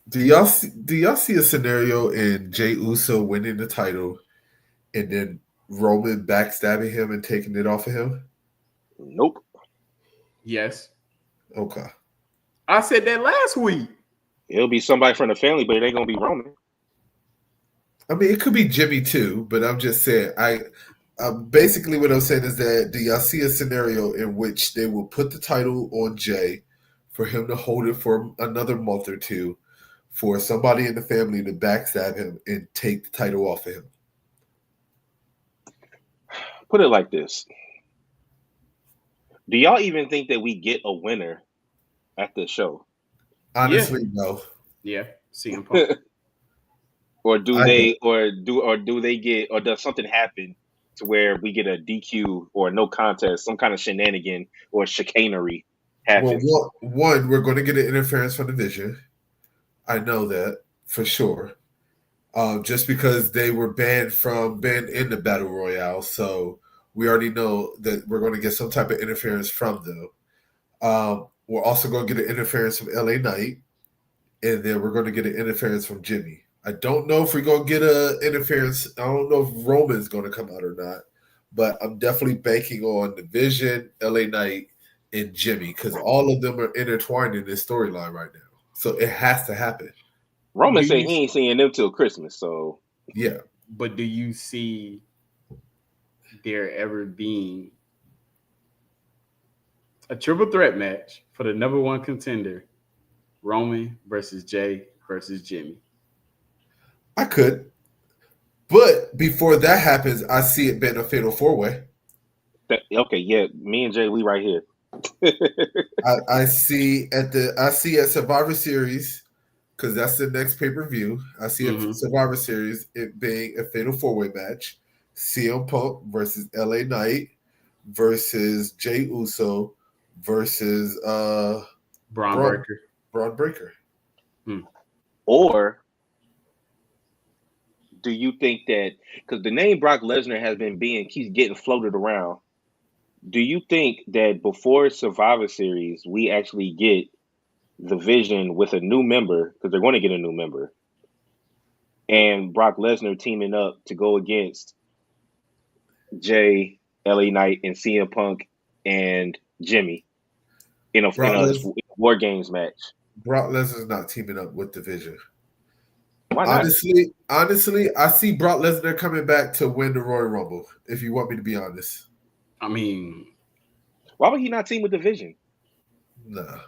Do y'all see a scenario in Jay Uso winning the title and then Roman backstabbing him and taking it off of him? Nope. yes. Okay. I said that last week. It'll be somebody from the family, but it ain't gonna be Roman. I mean, it could be Jimmy too, but I'm just saying. Basically what I'm saying is that do y'all see a scenario in which they will put the title on Jay for him to hold it for another month or two, for somebody in the family to backstab him and take the title off of him? Put it like this. Do y'all even think that we get a winner at the show? Honestly, no. Yeah, CM Punk. Or do they get, or does something happen to where we get a DQ or no contest, some kind of shenanigan or chicanery happens? Well, one, we're going to get an interference from the Vision. I know that for sure. Just because they were banned in the Battle Royale, so we already know that we're going to get some type of interference from them. We're also going to get an interference from LA Knight, and then we're going to get an interference from Jimmy. I don't know if we're going to get an interference. I don't know if Roman's going to come out or not, but I'm definitely banking on the Vision, LA Knight, and Jimmy, because all of them are intertwined in this storyline right now. So it has to happen. Roman said he ain't seeing them till Christmas, so yeah. But do you see there ever being a triple threat match for the number one contender, Roman versus Jay versus Jimmy? I could. But before that happens, I see it being a fatal four-way. Okay, yeah, me and Jay, we right here. I see at Survivor Series, because that's the next pay-per-view. I see at Survivor Series it being a fatal four-way match. CM Punk versus LA Knight versus Jay Uso versus Braun Breaker. Or do you think that, because the name Brock Lesnar keeps getting floated around, do you think that before Survivor Series we actually get the Vision with a new member, because they're going to get a new member, and Brock Lesnar teaming up to go against Jay, LA Knight, and CM Punk and Jimmy in a War Games match? Brock Lesnar's not teaming up with the Vision. Why not? Honestly, I see Brock Lesnar coming back to win the Royal Rumble, if you want me to be honest. I mean, why would he not team with the Vision? Nah.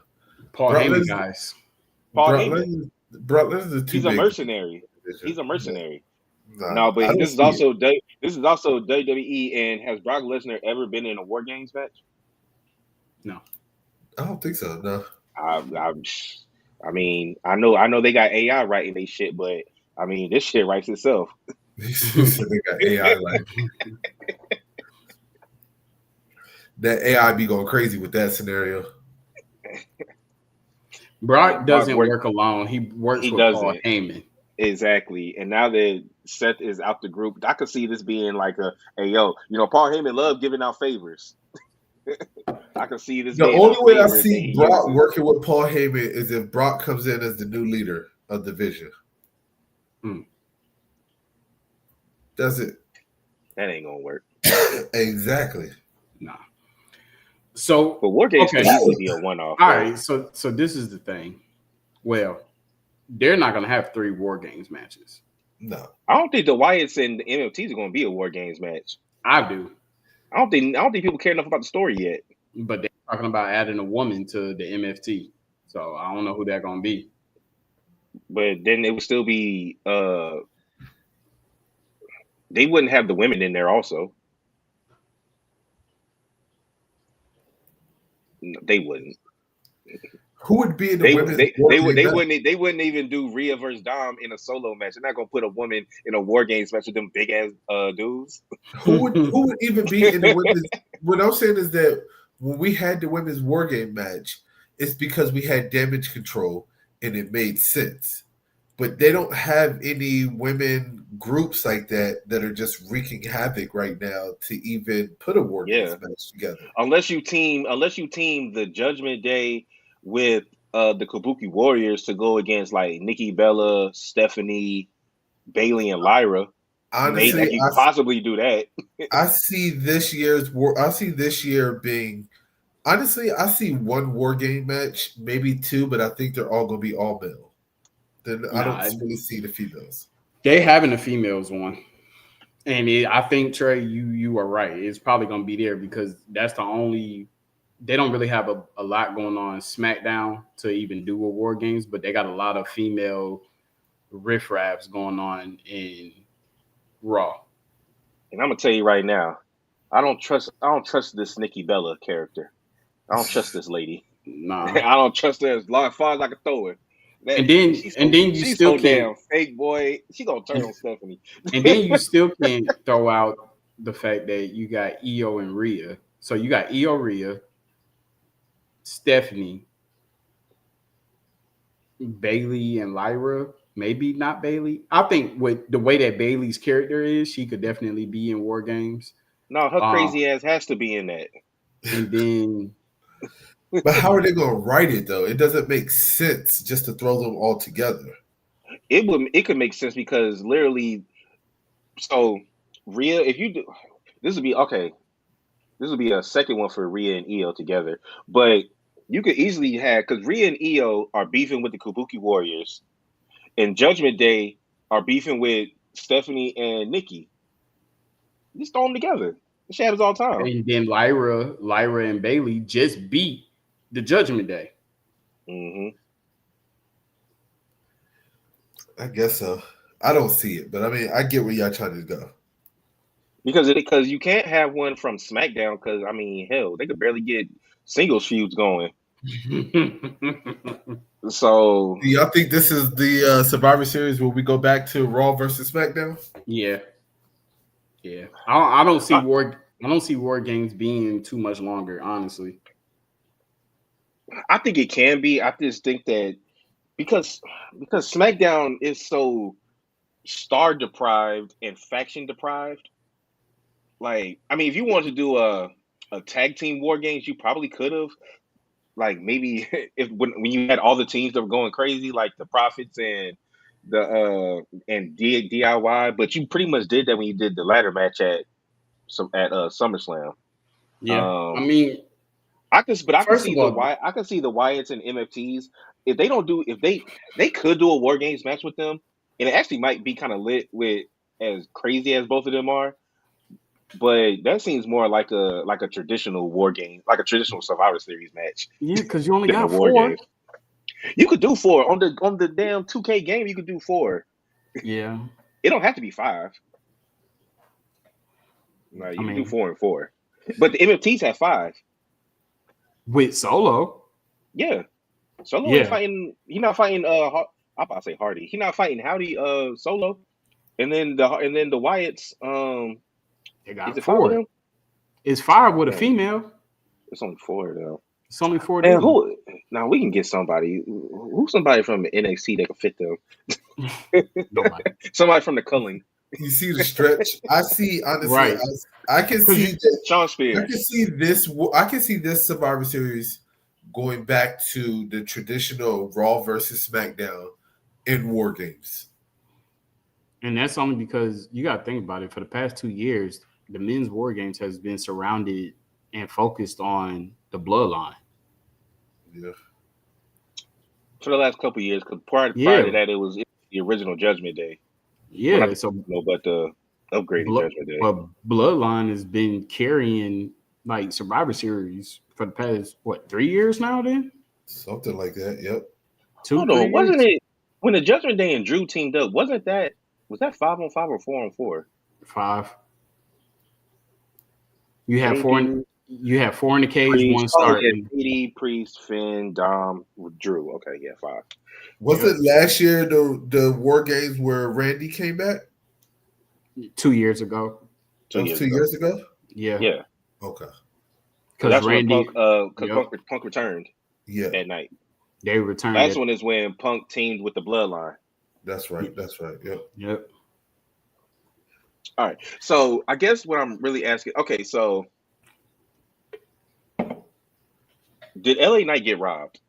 Paul Heyman, guys. Brock Lesnar He's a mercenary. He's a mercenary. Nah, no, but this is also WWE. And has Brock Lesnar ever been in a War Games match? No, I don't think so. No. I mean, I know they got AI writing they shit, but I mean, this shit writes itself. They got AI writing. That AI be going crazy with that scenario. Brock doesn't work alone. He works with Paul Heyman. Exactly. And now that Seth is out the group, I could see this being like Paul Heyman loved giving out favors. I can see this. The only way I see Brock working with Paul Heyman is if Brock comes in as the new leader of the Vision. That's it. That ain't gonna work. Exactly. Nah. So, but War Games could easily be a one-off. All right. So this is the thing. Well, they're not gonna have 3 War Games matches. No, I don't think the Wyatts and the MFTs are gonna be a War Games match. I do. I don't think people care enough about the story yet. But they're talking about adding a woman to the MFT, so I don't know who they're gonna be. But then it would still be. They wouldn't have the women in there also. No, they wouldn't. Who would be in the They women's they war they would game they match? wouldn't even do Rhea versus Dom in a solo match. They're not gonna put a woman in a war games match with them big ass dudes. Who would even be in the women's? What I'm saying is that when we had the women's war game match, it's because we had damage control and it made sense. But they don't have any women groups like that are just wreaking havoc right now to even put a war games Yeah, match together. unless you team the Judgment Day with the Kabuki Warriors to go against like Nikki Bella, Stephanie, Bailey, and Lyra. Maybe Honestly, like you could possibly do that. I see this year's war. I see this year being. Honestly, I see one war game match, maybe two, but I think they're all going to be all male. Then I don't Nah, really see the females. they having a females one, and I think Trey, you are right. It's probably gonna be there because that's the only. They don't really have a lot going on SmackDown to even do a War Games, but they got a lot of female riffraffs going on in Raw. And I'm gonna tell you right now, I don't trust this Nikki Bella character. I don't trust this lady. Nah, I don't trust her as far as I can throw her. That and then you she's still so can't, damn fake, boy. She gonna turn on Stephanie. and then you still can't throw out the fact that you got Io and Rhea. So you got Io, Rhea, Stephanie, Bailey, and Lyra. Maybe not Bailey. I think with the way that Bailey's character is, she could definitely be in War Games. No, her Uh, crazy ass has to be in that. and then But how are they going to write it though? It doesn't make sense just to throw them all together. It could make sense because literally, so Rhea, if you do, this would be okay. This would be a second one for Rhea and Io together, but you could easily have because Rhea and Io are beefing with the Kabuki Warriors, and Judgment Day are beefing with Stephanie and Nikki. Just throw them together. This shit happens all the time. and then Lyra and Bailey just beat the Judgment Day. hmm I guess so. I don't see it, but I mean, I get where y'all trying to go. Because you can't have one from SmackDown because I mean hell they could barely get singles feuds going. So Do y'all think this is the Survivor Series where we go back to Raw versus SmackDown? yeah. I don't see I- War Games being too much longer, honestly. I think it can be. I just think that because SmackDown is so star deprived and faction deprived. Like I mean, if you wanted to do a tag team War Games, you probably could have. Like maybe if when you had all the teams that were going crazy, like the Profits and the DIY, but you pretty much did that when you did the ladder match at SummerSlam. Yeah. I Um, mean, I can first of all, I can see the Wyatts and MFTs if they don't do if they could do a War Games match with them, and it actually might be kind of lit with as crazy as both of them are. But that seems more like a traditional War Game, like a traditional Survivor Series match yeah, because you only than a got War 4. Games. You could do 4 on the damn 2K game. You could do 4. Yeah. It don't have to be 5. Like I you can do mean, 4 and 4. But the MFTs have 5. with Solo. Yeah. Solo ain't Yeah. fighting. He not fighting. I'm about to say Hardy. He not fighting Howdy. Solo. And then the Wyatts. They Is got it 5 of 4. them? It's 5 with a Yeah. female. It's only 4 though. It's only 4 Man, days. who? Now we can get somebody. Who's somebody from NXT that can fit them? Nobody. Somebody from the Culling. You see the stretch. I see. Honestly, Right. I can see that. Sean I Spears. can see this. I can see this Survivor Series going back to the traditional Raw versus SmackDown in War Games. And that's only because you got to think about it. For the past 2 years, the men's War Games has been surrounded and focused on the bloodline. Yeah. For the last couple of years, because prior to that, it was the original Judgment Day. Yeah. Well, So, but the upgraded Judgment Day. but bloodline has been carrying like Survivor Series for the past 3 years now? Then Something like that. Yep. 2, Hold 3 on, wasn't years? it when the Judgment Day and Drew teamed up? Was that 5-on-5 or 4-on-4? 5. You had They 4. do. You have 4 in the cage, Priest. 1 Oh yeah, starting. PD, Priest, Finn, Dom, Drew. Okay, yeah, 5. Was Yep. it last year the War Games where Randy came back? 2 years ago. 2 That was years 2 ago. years ago. Yeah. Yeah, Okay. because Because that's when Randy, Punk returned Yeah, that night. they returned Last it. one is when Punk teamed with the Bloodline. that's right. That's right. Yep. Yep. All right, so I guess what I'm really asking. Okay, so did LA Knight get robbed?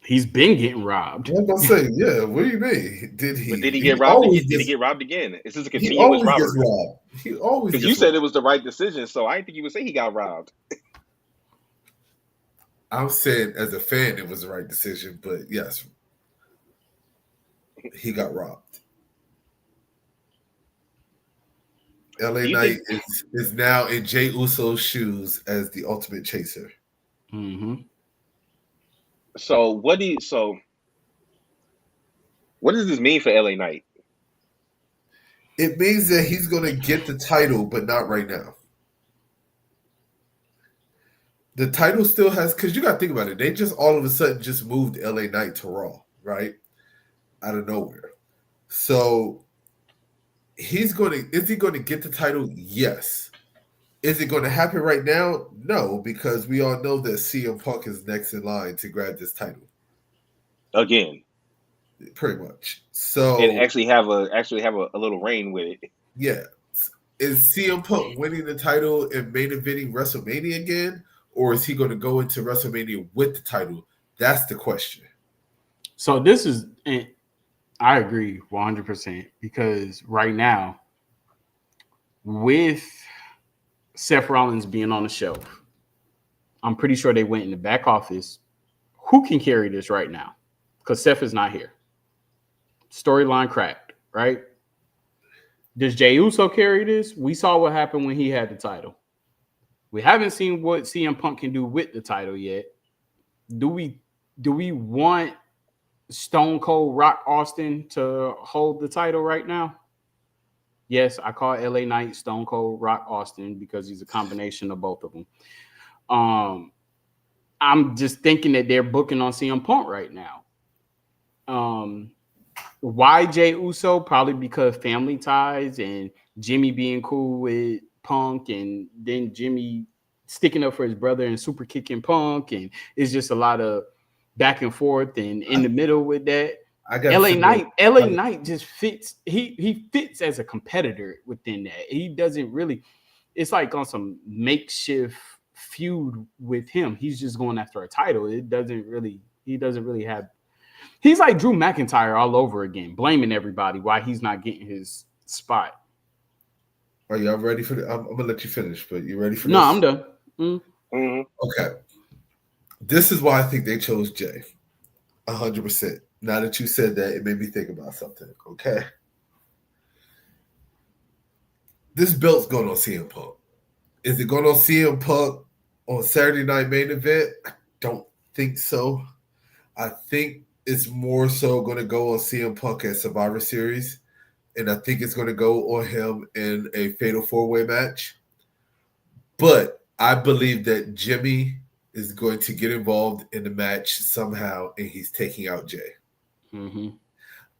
He's been getting robbed. I'm gonna say, yeah. What do you mean? Did he? But did he He get robbed always again? Did he gets. get robbed again? Is this a He continuous always gets robbery? robbed. He always Because you gets said robbed. it was the right decision, so I didn't think you would say he got robbed. I'm saying as a fan, it was the right decision, but yes, he got robbed. LA Do you Knight think is now in Jey Uso's shoes as the ultimate chaser. Mm-hmm. so? What does this mean for LA Knight? It means that he's going to get the title, but not right now. The title still has, because you got to think about it. They just all of a sudden just moved LA Knight to Raw, right? Out of nowhere. So is he going to get the title? Yes. Is it going to happen right now? No, because we all know that CM Punk is next in line to grab this title. Again, Pretty much. So and actually have a little reign with it. yeah. Is CM Punk winning the title and main eventing WrestleMania again? Or is he going to go into WrestleMania with the title? That's the question. So this is, and I agree 100% because right now, with Seth Rollins being on the shelf, I'm pretty sure they went in the back office. Who can carry this right now? Because Seth is not here. Storyline cracked, right? Does Jey Uso carry this? We saw what happened when he had the title. We haven't seen what CM Punk can do with the title yet. Do we want Stone Cold Rock Austin to hold the title right now? Yes, I call LA Knight Stone Cold Rock Austin because he's a combination of both of them. I'm just thinking that they're booking on CM Punk right now. Why Jey Uso? Probably because family ties and Jimmy being cool with Punk, and then Jimmy sticking up for his brother and super kicking Punk, and it's just a lot of back and forth and in the middle with that. LA Knight just fits. He fits as a competitor within that. He doesn't really. It's like on some makeshift feud with him. He's just going after a title. He doesn't really have. He's like Drew McIntyre all over again, blaming everybody why he's not getting his spot. Are y'all ready for the? I'm gonna let you finish, but you ready for this? No, I'm done. Mm-hmm. Okay. This is why I think they chose Jay. 100%. Now that you said that, it made me think about something. Okay. This belt's going on CM Punk. Is it going on CM Punk on Saturday Night Main Event? I don't think so. I think it's more so going to go on CM Punk at Survivor Series. And I think it's going to go on him in a Fatal 4-Way match. But I believe that Jimmy is going to get involved in the match somehow, and he's taking out Jay. Mm-hmm.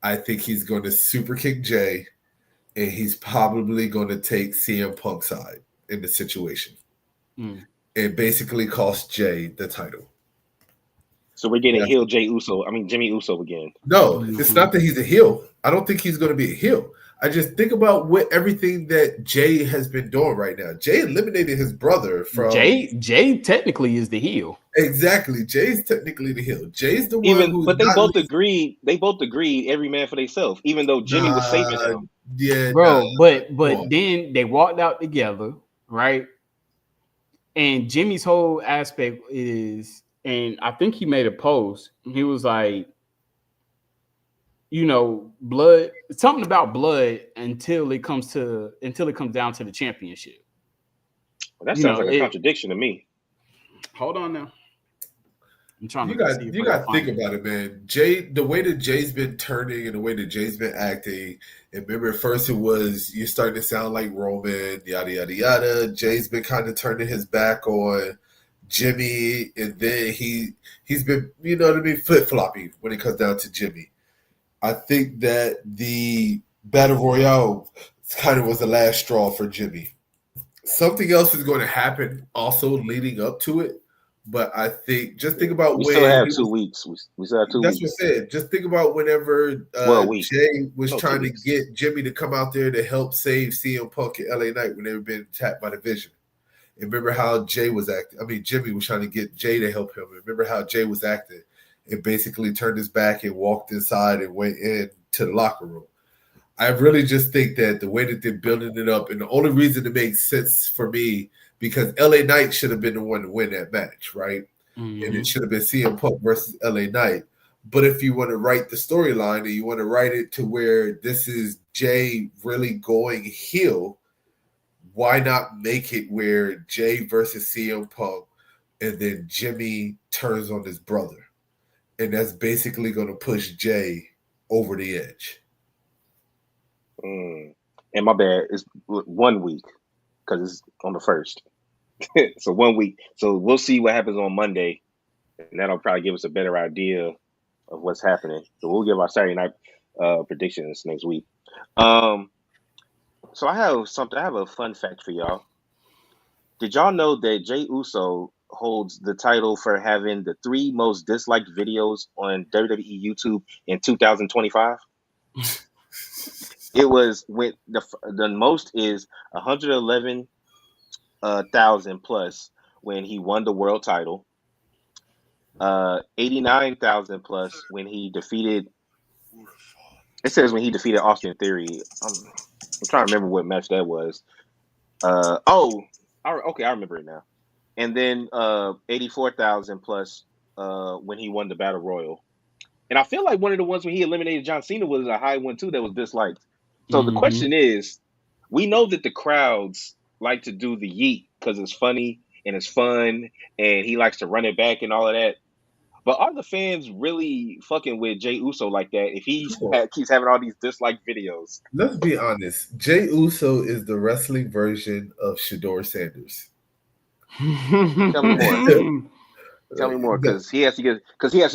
I think he's going to super kick Jay, and he's probably going to take CM Punk's side in the situation. And basically cost Jay the title. So we're getting heel Jimmy Uso again. No, it's not that he's a heel. I don't think he's going to be a heel. I just think about what everything that Jay has been doing right now. Jay eliminated his brother from Jay technically is the heel. Exactly. Jay's technically the heel. Jay's the one who. But they both agreed. They both agreed every man for themselves, even though Jimmy was saving him. Yeah, bro. But then they walked out together, right? And Jimmy's whole aspect is, and I think he made a post. He was like, blood, something about blood until it comes down to the championship. Well, that sounds like a contradiction to me. Hold on now. I'm trying You to got see if you I can got to think find it. about it, man. Jay, the way that Jay's been turning and the way that Jay's been acting. And remember, at first it was you're starting to sound like Roman, yada yada yada. Jay's been kind of turning his back on Jimmy, and then he's been, you know what I mean, flip floppy when it comes down to Jimmy. I think that the battle royale kind of was the last straw for Jimmy. Something else is going to happen also leading up to it. But I think just think about We still when have he two was. weeks. We still have 2 weeks. That's what I said. Just think about whenever Well, a week. Jay was No, 2 trying to weeks. get Jimmy to come out there to help save CM Punk at LA Knight when they were being attacked by the Vision. And remember how Jay was acting. I mean, Jimmy was trying to get Jay to help him. And remember how Jay was acting and basically turned his back and walked inside and went into the locker room. I really just think that the way that they're building it up, and the only reason it makes sense for me, because LA Knight should have been the one to win that match, right? And it should have been CM Punk versus LA Knight. But if you want to write the storyline and you want to write it to where this is Jay really going heel, why not make it where Jay versus CM Punk and then Jimmy turns on his brother? And that's basically going to push Jay over the edge. And my bad, it's 1 week because it's on the 1st. So 1 week. So we'll see what happens on Monday, and that'll probably give us a better idea of what's happening. So we'll give our Saturday night predictions next week. So I have a fun fact for y'all. Did y'all know that Jay Uso holds the title for having the 3 most disliked videos on WWE YouTube in 2025? It was when the most is 111,000 plus when he won the world title. 89,000 plus when he defeated. It says when he defeated Austin Theory. I'm trying to remember what match that was. Okay, I remember it now. And then 84,000 plus when he won the Battle Royal. And I feel like one of the ones when he eliminated John Cena was a high one too that was disliked. So the question is, we know that the crowds like to do the yeet because it's funny and it's fun and he likes to run it back and all of that. But are the fans really fucking with Jay Uso like that if he keeps having all these disliked videos? Let's be honest. Jay Uso is the wrestling version of Shador Sanders. Tell me more. Tell me more, because he actually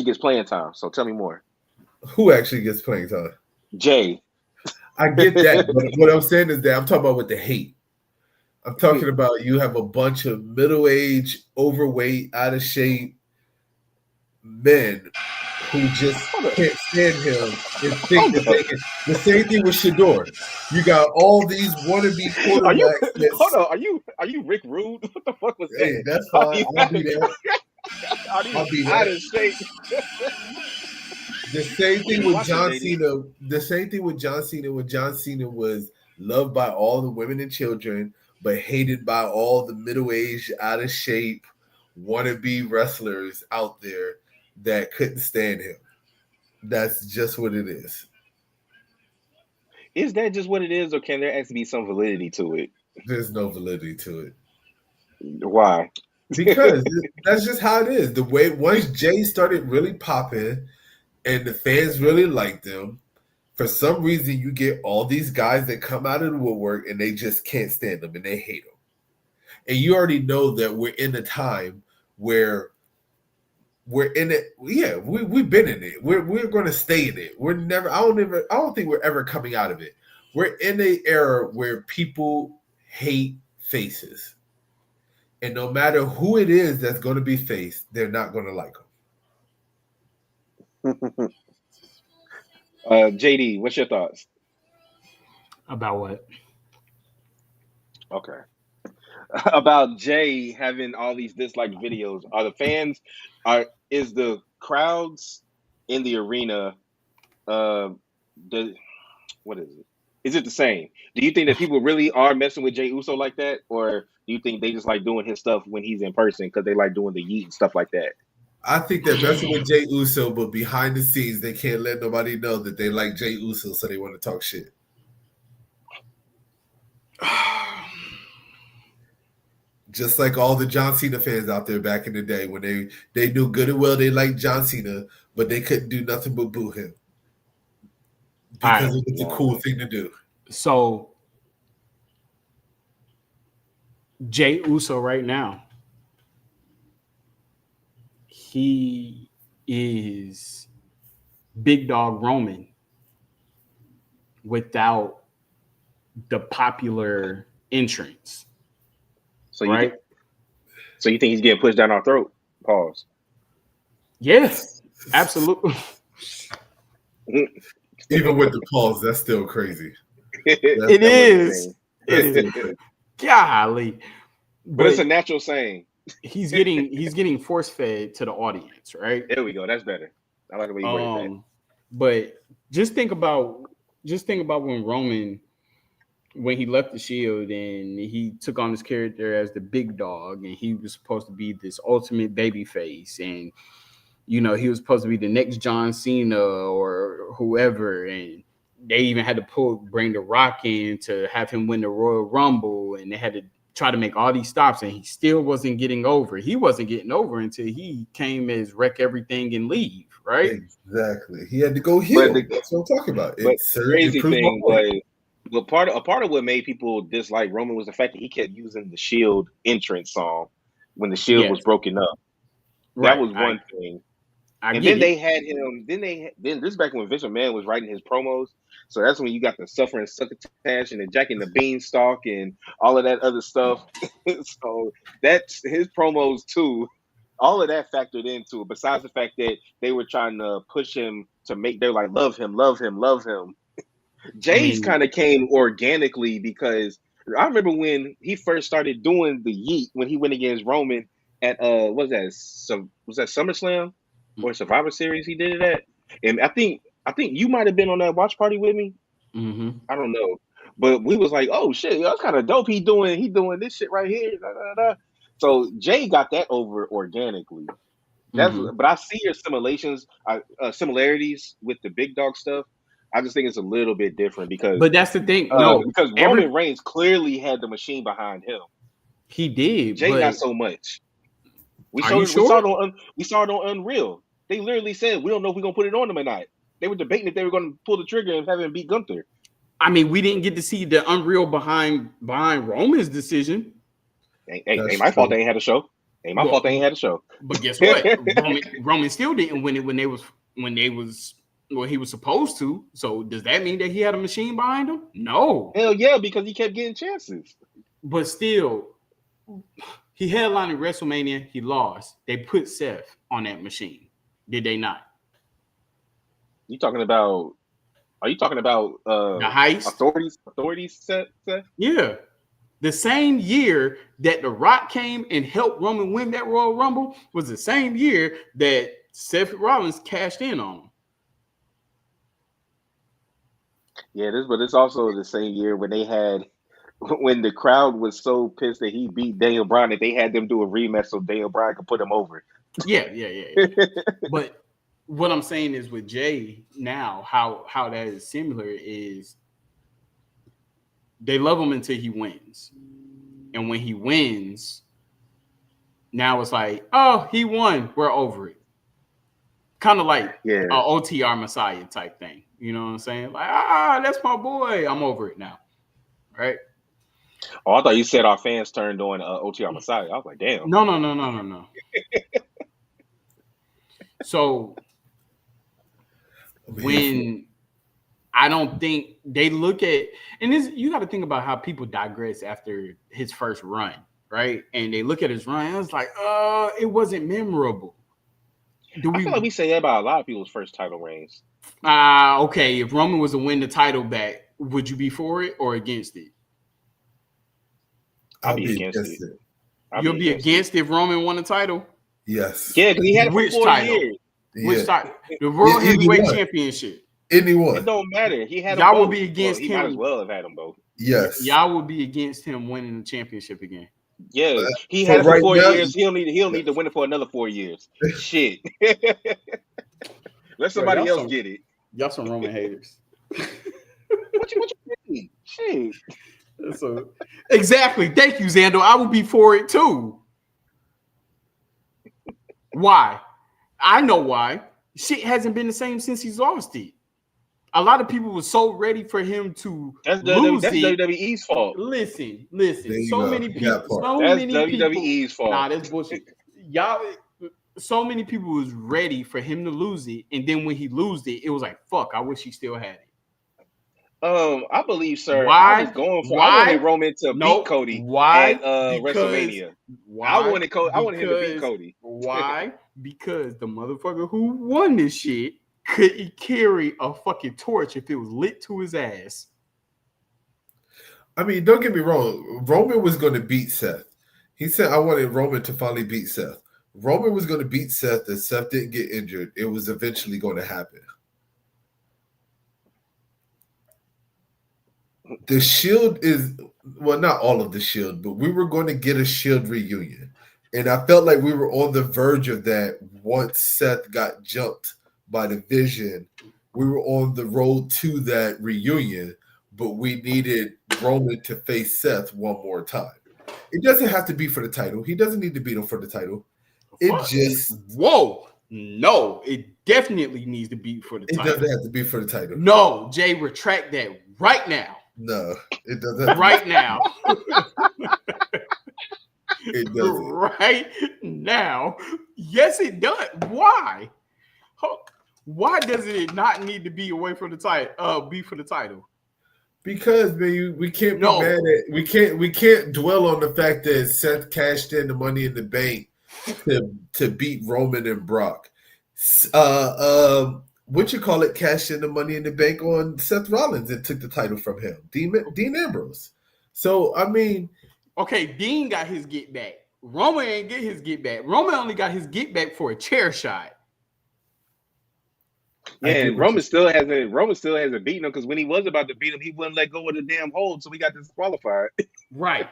gets playing time. So tell me more. Who actually gets playing time? Jay. I get that, but what I'm saying is that I'm talking about with the hate. I'm talking about you have a bunch of middle-aged, overweight, out of shape men who just can't stand him and think that they can. The same thing with Shador. You got all these wannabe quarterbacks. Hold on, are you Rick Rude? What the fuck was that? Hey, that's fine. I'll be that. I'll be out of shape. The same thing with John Cena. The same thing with John Cena when John Cena was loved by all the women and children, but hated by all the middle-aged, out of shape, wannabe wrestlers out there that couldn't stand him. That's just what it is. Is that just what it is, or can there actually be some validity to it? There's no validity to it. Why? Because that's just how it is. The way once Jay started really popping and the fans really liked them, for some reason you get all these guys that come out of the woodwork and they just can't stand them and they hate them. And you already know that we're in a time where we're in it. Yeah, we've been in it. We're going to stay in it. We're never. I don't think we're ever coming out of it. We're in an era where people hate faces, and no matter who it is that's going to be faced, they're not going to like them. JD, what's your thoughts about what? Okay. About Jay having all these disliked videos. Are the fans is the crowds in the arena what is it? Is it the same? Do you think that people really are messing with Jay Uso like that, or do you think they just like doing his stuff when he's in person because they like doing the yeet and stuff like that? I think they're messing with Jay Uso, but behind the scenes they can't let nobody know that they like Jay Uso, so they want to talk shit. Just like all the John Cena fans out there back in the day when they knew good and well they liked John Cena, but they couldn't do nothing but boo him because right. it was a cool thing to do. So Jay Uso right now, he is Big Dog Roman without the popular entrance. So you think he's getting pushed down our throat? Pause. Yes, absolutely. Even with the pause, that's still crazy. It is. Golly. But it's a natural saying. He's getting force fed to the audience, right? There we go. That's better. I like the way you worded that. But just think about when Roman, when he left the Shield and he took on this character as the big dog, and he was supposed to be this ultimate baby face, and you know, he was supposed to be the next John Cena or whoever, and they even had to bring The Rock in to have him win the Royal Rumble, and they had to try to make all these stops, and he still wasn't getting over. He wasn't getting over until he came as wreck everything and leave, right? Exactly. He had to go heel. That's what I'm talking about. But the crazy thing was, a part of what made people dislike Roman was the fact that he kept using the Shield entrance song when the Shield was broken up. That was one thing. And then they had him. Then this is back when Vince McMahon was writing his promos. So that's when you got the suffering succotash and the Jack and the Beanstalk and all of that other stuff. So that's his promos too. All of that factored into it. Besides the fact that they were trying to push him to make, they're like, love him, love him, love him. Jay's kind of came organically because I remember when he first started doing the yeet when he went against Roman at was that SummerSlam? Or Survivor Series he did it at. And I think you might have been on that watch party with me. Mm-hmm. I don't know. But we was like, oh shit, that's kind of dope. He doing this shit right here. Da, da, da. So Jay got that over organically. But I see your similarities with the big dog stuff. I just think it's a little bit different because But that's the thing. Because Roman Reigns clearly had the machine behind him. He did. Jay not so much. We saw it on Unreal. They literally said, we don't know if we're going to put it on him or not. They were debating if they were going to pull the trigger and have him beat Gunther. I mean, we didn't get to see the Unreal behind Roman's decision. Ain't my fault they ain't had a show. Ain't my fault they ain't had a show. But guess what? Roman still didn't win it when he was supposed to. So does that mean that he had a machine behind him? No. Hell yeah, because he kept getting chances. But still, he headlined WrestleMania. He lost. They put Seth on that machine. Did they not? Are you talking about the heist? Authorities Seth? Yeah. The same year that The Rock came and helped Roman win that Royal Rumble was the same year that Seth Rollins cashed in on him. Yeah, but it's also the same year when the crowd was so pissed that he beat Daniel Bryan that they had them do a rematch so Daniel Bryan could put him over. Yeah. But what I'm saying is with Jay now, how that is similar is they love him until he wins. And when he wins, now it's like, oh, he won. We're over it. Kind of like an OTR Messiah type thing. You know what I'm saying? Like, that's my boy. I'm over it now. Right? Oh, I thought you said our fans turned on OTR Messiah. I was like, damn. No. So when I don't think they look at, and this, you got to think about how people digress after his first run, right? And they look at his run, and it's like, it wasn't memorable. I feel like we say that about a lot of people's first title reigns. Okay. If Roman was to win the title back, would you be for it or against it? I'll be against it. You'll be against if Roman won the title? Yes. Yeah, because he had it for 4 years. Which title? The World Heavyweight Championship. Anyone. It don't matter. He had y'all would be against him. He might as well have had them both. Yes. Y'all would be against him winning the championship again. Yeah. He had it for 4 years. He'll need to win it for another 4 years. Shit. Let somebody else get it. Y'all some Roman haters. What you mean? Shit. So exactly. Thank you, Xander. I would be for it too. Why? I know why. Shit hasn't been the same since he's lost it. A lot of people were so ready for him to lose That's it. WWE's fault. Listen. There you So go. many people. That part. So That's many people. WWE's fault. Nah, that's bullshit. Y'all. So many people was ready for him to lose it, and then when he lost it, it was like, "Fuck! I wish he still had it." I believe, sir. Why? I was going for. Why? I wanted Roman to beat Cody Why? at Because WrestleMania. why? I wanted him to beat Cody. Why? Because the motherfucker who won this shit couldn't carry a fucking torch if it was lit to his ass. I mean, don't get me wrong. Roman was going to beat Seth. He said, I wanted Roman to finally beat Seth. Roman was going to beat Seth, and Seth didn't get injured. It was eventually going to happen. The Shield is, well, not all of the Shield, but we were going to get a Shield reunion. And I felt like we were on the verge of that once Seth got jumped by the Vision. We were on the road to that reunion, but we needed Roman to face Seth one more time. It doesn't have to be for the title. He doesn't need to beat him for the title. Whoa. No, it definitely needs to be for the title. It doesn't have to be for the title. No, Jay, retract that right now. No, it doesn't. Right now. It doesn't. Right now. Yes, it does. Why? Why does it not need to be away from the title? Be for the title? Because man, we can't be mad at we can't dwell on the fact that Seth cashed in the Money in the Bank to beat Roman and Brock. What you call it? Cashed in the Money in the Bank on Seth Rollins and took the title from him, Dean Ambrose. So I mean, okay, Dean got his get back. Roman ain't get his get back. Roman only got his get back for a chair shot. Yeah, and Roman still hasn't beaten him because when he was about to beat him, he wouldn't let go of the damn hold, so we got disqualified. Right.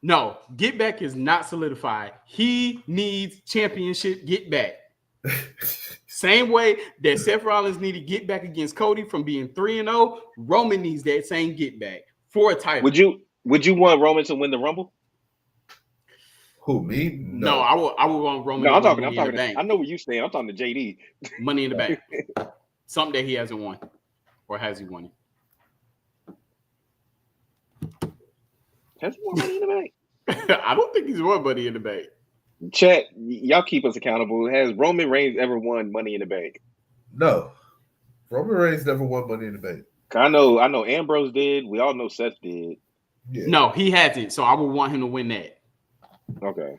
No, get back is not solidified. He needs championship get back. Same way that Seth Rollins needed get back against Cody from being 3-0, Roman needs that same get back for a title. Would you want Roman to win the Rumble? Who, me? No, I would want Roman. No, I'm talking. I know where you stand. I'm talking to JD. Money in the Bank. Something that he hasn't won, or has he won it? Has he won Money in the Bank? I don't think he's won Money in the Bank. Chat, y'all keep us accountable. Has Roman Reigns ever won Money in the Bank? No, Roman Reigns never won Money in the Bank. I know Ambrose did. We all know Seth did. Yeah. No, he hasn't. So I would want him to win that. Okay.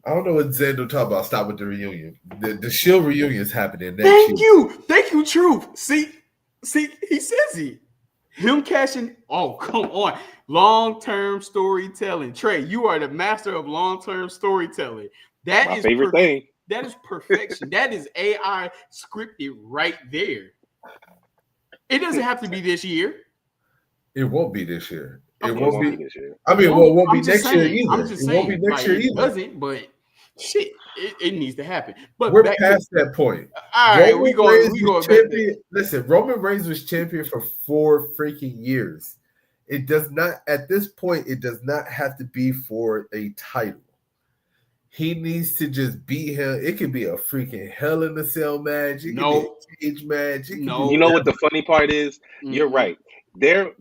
I don't know what Xander talking about. Stop with the reunion. The Shield reunion is happening next year. Thank you, Truth. See, he says it. Him cashing. Oh, come on. Long-term storytelling. Trey, you are the master of long-term storytelling. That my is favorite thing. That is perfection. That is AI scripted right there. It doesn't have to be this year. It won't be this year. It won't be this year. I mean, it won't be next year either. I'm just saying. It won't be next year either. It doesn't, but shit, it needs to happen. But we're past that point. All right, we going back there. Listen, Roman Reigns was champion for 4 freaking years. It does not, at this point, it does not have to be for a title. He needs to just beat him. It could be a freaking Hell in a Cell match. It could be a cage match. You know what the funny part is? Mm-hmm. You're right. Their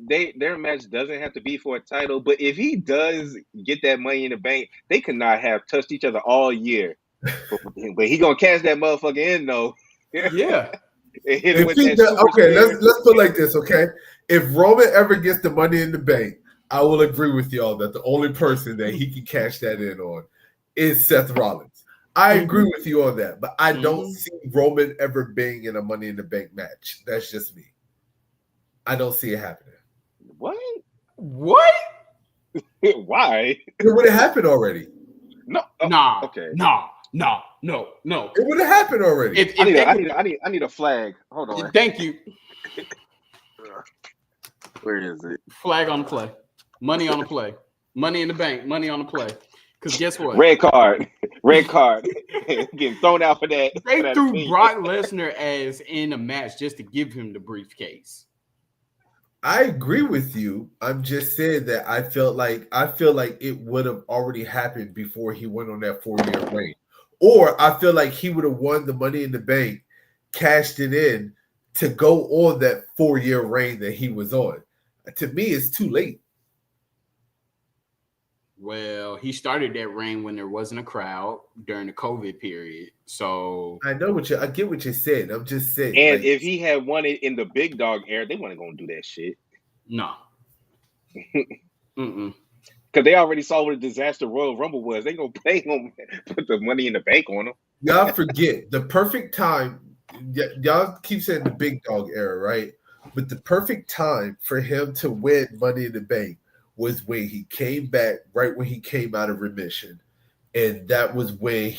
match doesn't have to be for a title, but if he does get that Money in the Bank, they could not have touched each other all year. But he gonna cash that motherfucker in though. Yeah. Okay, let's put it like this. Okay, if Roman ever gets the Money in the Bank, I will agree with y'all that the only person that he can cash that in on is Seth Rollins. I agree with you on that, but I don't see Roman ever being in a Money in the Bank match. That's just me. I don't see it happening. What? Why? It would have happened already. No. Nah. Okay. No. It would have happened already. I need a flag. Hold on. Thank you. Where is it? Flag on the play. Money on the play. Money in the Bank. Money on the play. Because guess what? Red card. Getting thrown out for that. They threw Brock Lesnar as in a match just to give him the briefcase. I agree with you. I'm just saying that I feel like it would have already happened before he went on that 4-year reign. Or I feel like he would have won the Money in the Bank, cashed it in to go on that 4-year reign that he was on. To me, it's too late. Well, he started that reign when there wasn't a crowd during the COVID period. So I get what you're saying. I'm just saying, And like, if he had won it in the big dog era, they weren't gonna do that shit. no. Mm-mm. Because they already saw what a disaster Royal Rumble was. They gonna put the Money in the Bank on them. y'all forget the perfect time. Y'all keep saying the big dog era, right? But the perfect time for him to win Money in the Bank was when he came back, right when he came out of remission. And that was when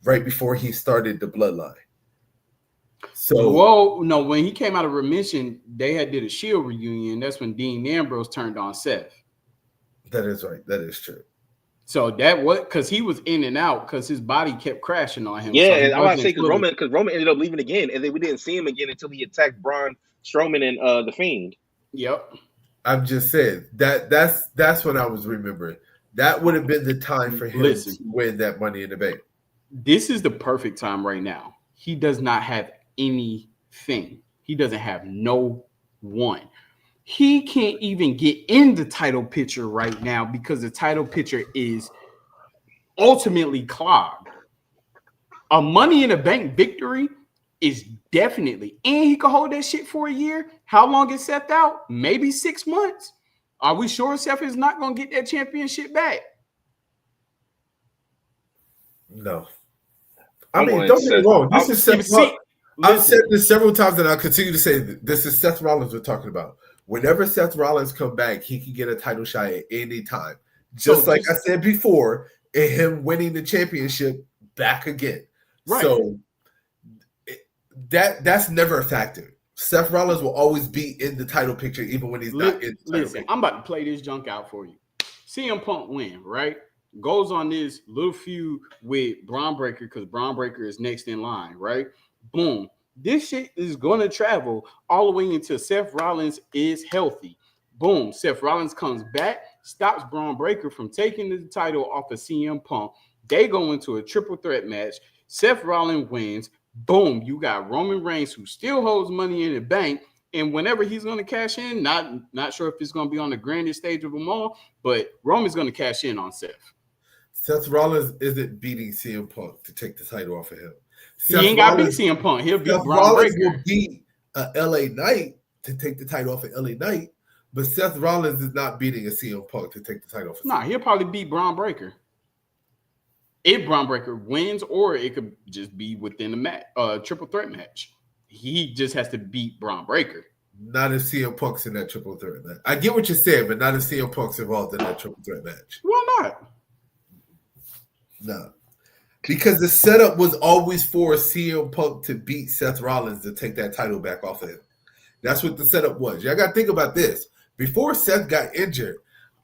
right before he started the bloodline. So, well, no, when he came out of remission, they had did a Shield reunion. That's when Dean Ambrose turned on Seth. that is right. That is true. So that what because he was in and out because his body kept crashing on him. Yeah, So and I'm about to say because Roman ended up leaving again, and then we didn't see him again until he attacked Braun Strowman and the Fiend. Yep. I'm just saying that's when I was remembering. That would have been the time for him to win that Money in the Bank. This is the perfect time right now. He does not have anything. He doesn't have no one. He can't even get in the title picture right now because the title picture is ultimately clogged. A Money in the Bank victory is definitely, and he could hold that shit for a year. How long is Seth out? Maybe 6 months. Are we sure Seth is not going to get that championship back? No. I mean, don't get me wrong. This is Seth Rollins. I've said this several times, and I'll continue to say this is Seth Rollins we're talking about. Whenever Seth Rollins come back, he can get a title shot at any time. Just like I said before, and him winning the championship back again. Right. So that's never a factor. Seth Rollins will always be in the title picture, even when he's not in the title picture. I'm about to play this junk out for you. CM Punk win, right? Goes on this little feud with Braun Breaker because Braun Breaker is next in line, right? Boom. This shit is going to travel all the way until Seth Rollins is healthy. Boom. Seth Rollins comes back, stops Braun Breaker from taking the title off of CM Punk. They go into a triple threat match. Seth Rollins wins. Boom. You got Roman Reigns, who still holds Money in the Bank. And whenever he's going to cash in, not sure if it's going to be on the grandest stage of them all, but Roman's going to cash in on Seth. Seth Rollins isn't beating CM Punk to take the title off of him. He ain't got to beat CM Punk. He'll beat Braun Breaker. Will beat LA Knight to take the title off of LA Knight, but Seth Rollins is not beating a CM Punk to take the title off of Nah, he'll probably beat Braun Breaker. If Braun Breaker wins, or it could just be within the match, triple threat match. He just has to beat Braun Breaker. Not if CM Punk's in that triple threat match. I get what you're saying, but not if CM Punk's involved in that triple threat match. Why not? No. Because the setup was always for CM Punk to beat Seth Rollins to take that title back off of him. That's what the setup was. Y'all got to think about this. Before Seth got injured,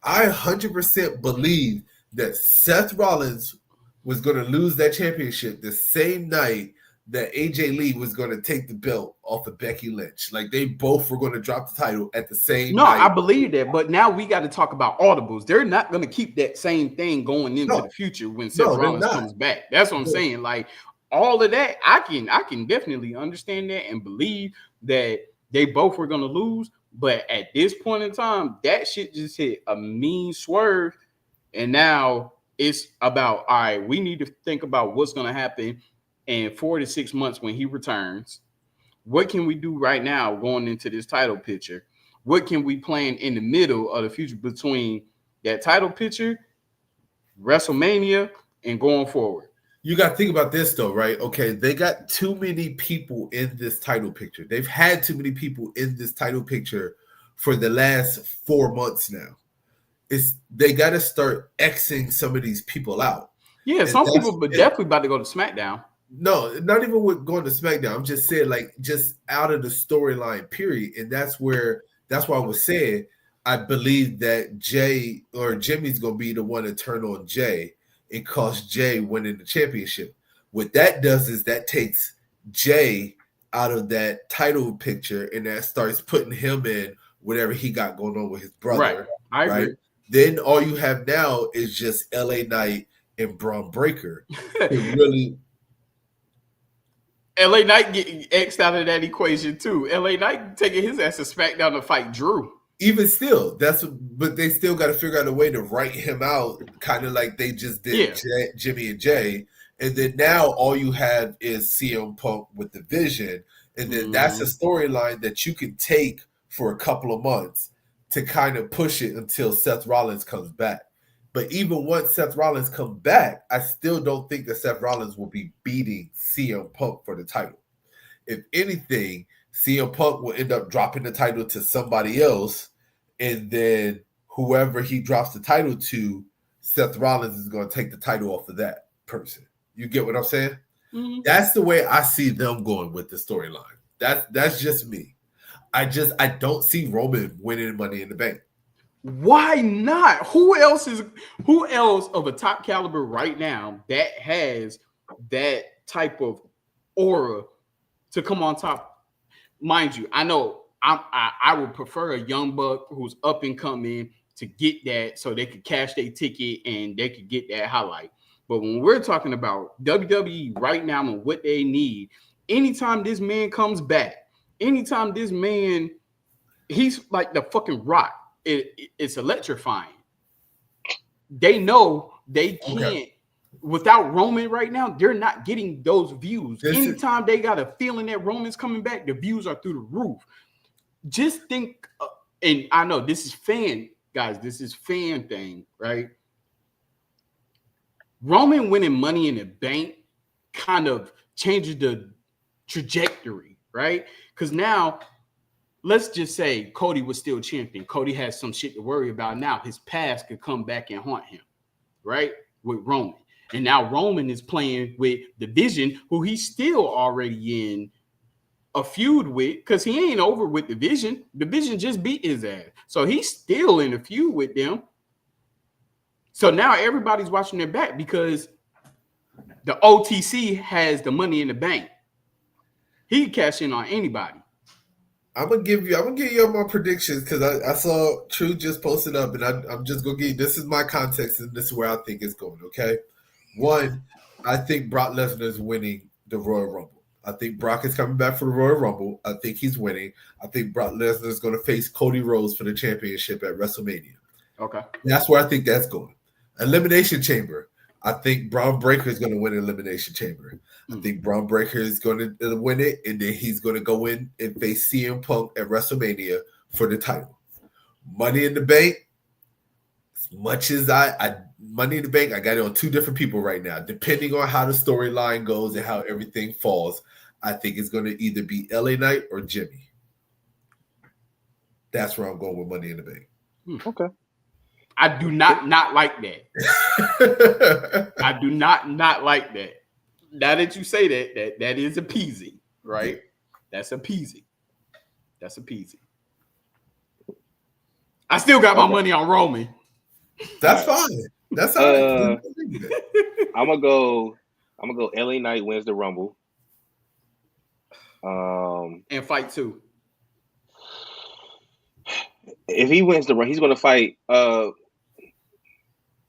I 100% believed that Seth Rollins was going to lose that championship the same night that AJ Lee was going to take the belt off of Becky Lynch. Like, they both were going to drop the title at the same night. I believe that, but now we got to talk about audibles. They're not going to keep that same thing going into the future when Seth Rollins comes back. That's what I'm saying. Like, all of that, I can definitely understand that and believe that they both were going to lose. But at this point in time, that shit just hit a mean swerve. And now it's about, all right, we need to think about what's going to happen in 4 to 6 months when he returns. What can we do right now going into this title picture? What can we plan in the middle of the future between that title picture, WrestleMania, and going forward? You got to think about this, though, right? Okay, they got too many people in this title picture. They've had too many people in this title picture for the last 4 months now. They got to start Xing some of these people out. Yeah, and some people are definitely about to go to SmackDown. No, not even with going to SmackDown. I'm just saying, like, just out of the storyline, period. And that's why I was saying I believe that Jay or Jimmy's going to be the one to turn on Jay and cost Jay winning the championship. What that does is that takes Jay out of that title picture, and that starts putting him in whatever he got going on with his Right. brother. I Right. agree. Then all you have now is just LA Knight and Braun Breaker. Really, LA Knight getting X'd out of that equation too. LA Knight taking his ass to SmackDown to fight Drew. even still, but they still got to figure out a way to write him out, kind of like they just did Jimmy and Jay. And then now all you have is CM Punk with the Vision, and then that's a storyline that you can take for a couple of months to kind of push it until Seth Rollins comes back. But even once Seth Rollins comes back, I still don't think that Seth Rollins will be beating CM Punk for the title. If anything, CM Punk will end up dropping the title to somebody else, and then whoever he drops the title to, Seth Rollins is going to take the title off of that person. You get what I'm saying? Mm-hmm. That's the way I see them going with the storyline. That's just me. I don't see Roman winning Money in the Bank. Why not? Who else of a top caliber right now that has that type of aura to come on top? Mind you, I know I would prefer a young buck who's up and coming to get that so they could cash their ticket and they could get that highlight. But when we're talking about WWE right now and what they need, anytime this man comes back, anytime this man, he's like the fucking Rock. It's electrifying. They know they can't without Roman right now. They're not getting those views. Anytime they got a feeling that Roman's coming back, the views are through the roof. Just think, and I know this is fan thing, right? Roman winning Money in the Bank kind of changes the trajectory, right? Because now, let's just say Cody was still champion. Cody has some shit to worry about now. His past could come back and haunt him, right? With Roman. And now Roman is playing with the Vision, who he's still already in a feud with, because he ain't over with the Vision. The Vision just beat his ass. So he's still in a feud with them. So now everybody's watching their back because the OTC has the Money in the Bank. He can cash in on anybody. I'm gonna give you all my predictions because I saw True just posted up, and I'm just gonna give you, this is my context and this is where I think it's going. Okay, one, I think Brock Lesnar is winning the Royal Rumble. I think Brock is coming back for the Royal Rumble. I think he's winning. I think Brock Lesnar is going to face Cody Rhodes for the championship at WrestleMania. Okay, that's where I think that's going. Elimination Chamber. I think Braun Breaker is going to win Elimination Chamber. I think Braun Breaker is going to win it, and then he's going to go in and face CM Punk at WrestleMania for the title. Money in the Bank, as much as Money in the Bank, I got it on two different people right now. Depending on how the storyline goes and how everything falls, I think it's going to either be LA Knight or Jimmy. That's where I'm going with Money in the Bank. Okay. I do not like that. I do not like that. Now that you say that is appeasing, right? That's appeasing. That's appeasing. I still got my money on Roman. That's fine. That's all right. I'm gonna go LA Knight wins the Rumble. And fight too. If he wins the Rumble, he's gonna fight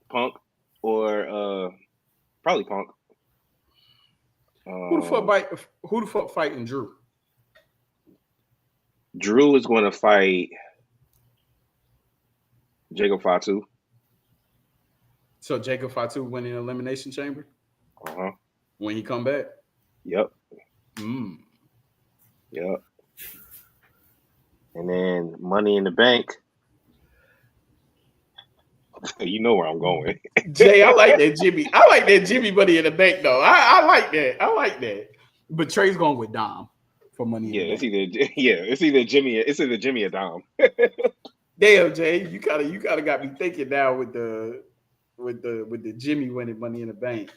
Punk or probably Punk. Who the fuck fighting Drew? Drew is going to fight Jacob Fatu. So Jacob Fatu win in Elimination Chamber? Uh-huh. When he come back? Yep. Yep. And then Money in the Bank. You know where I'm going. Jay, I like that Jimmy. I like that Jimmy Money in the Bank, though. I like that. I like that. But Trey's going with Dom for Money in the Bank. It's either Jimmy or Dom. Damn, Jay, you gotta got me thinking now with the Jimmy winning Money in the Bank.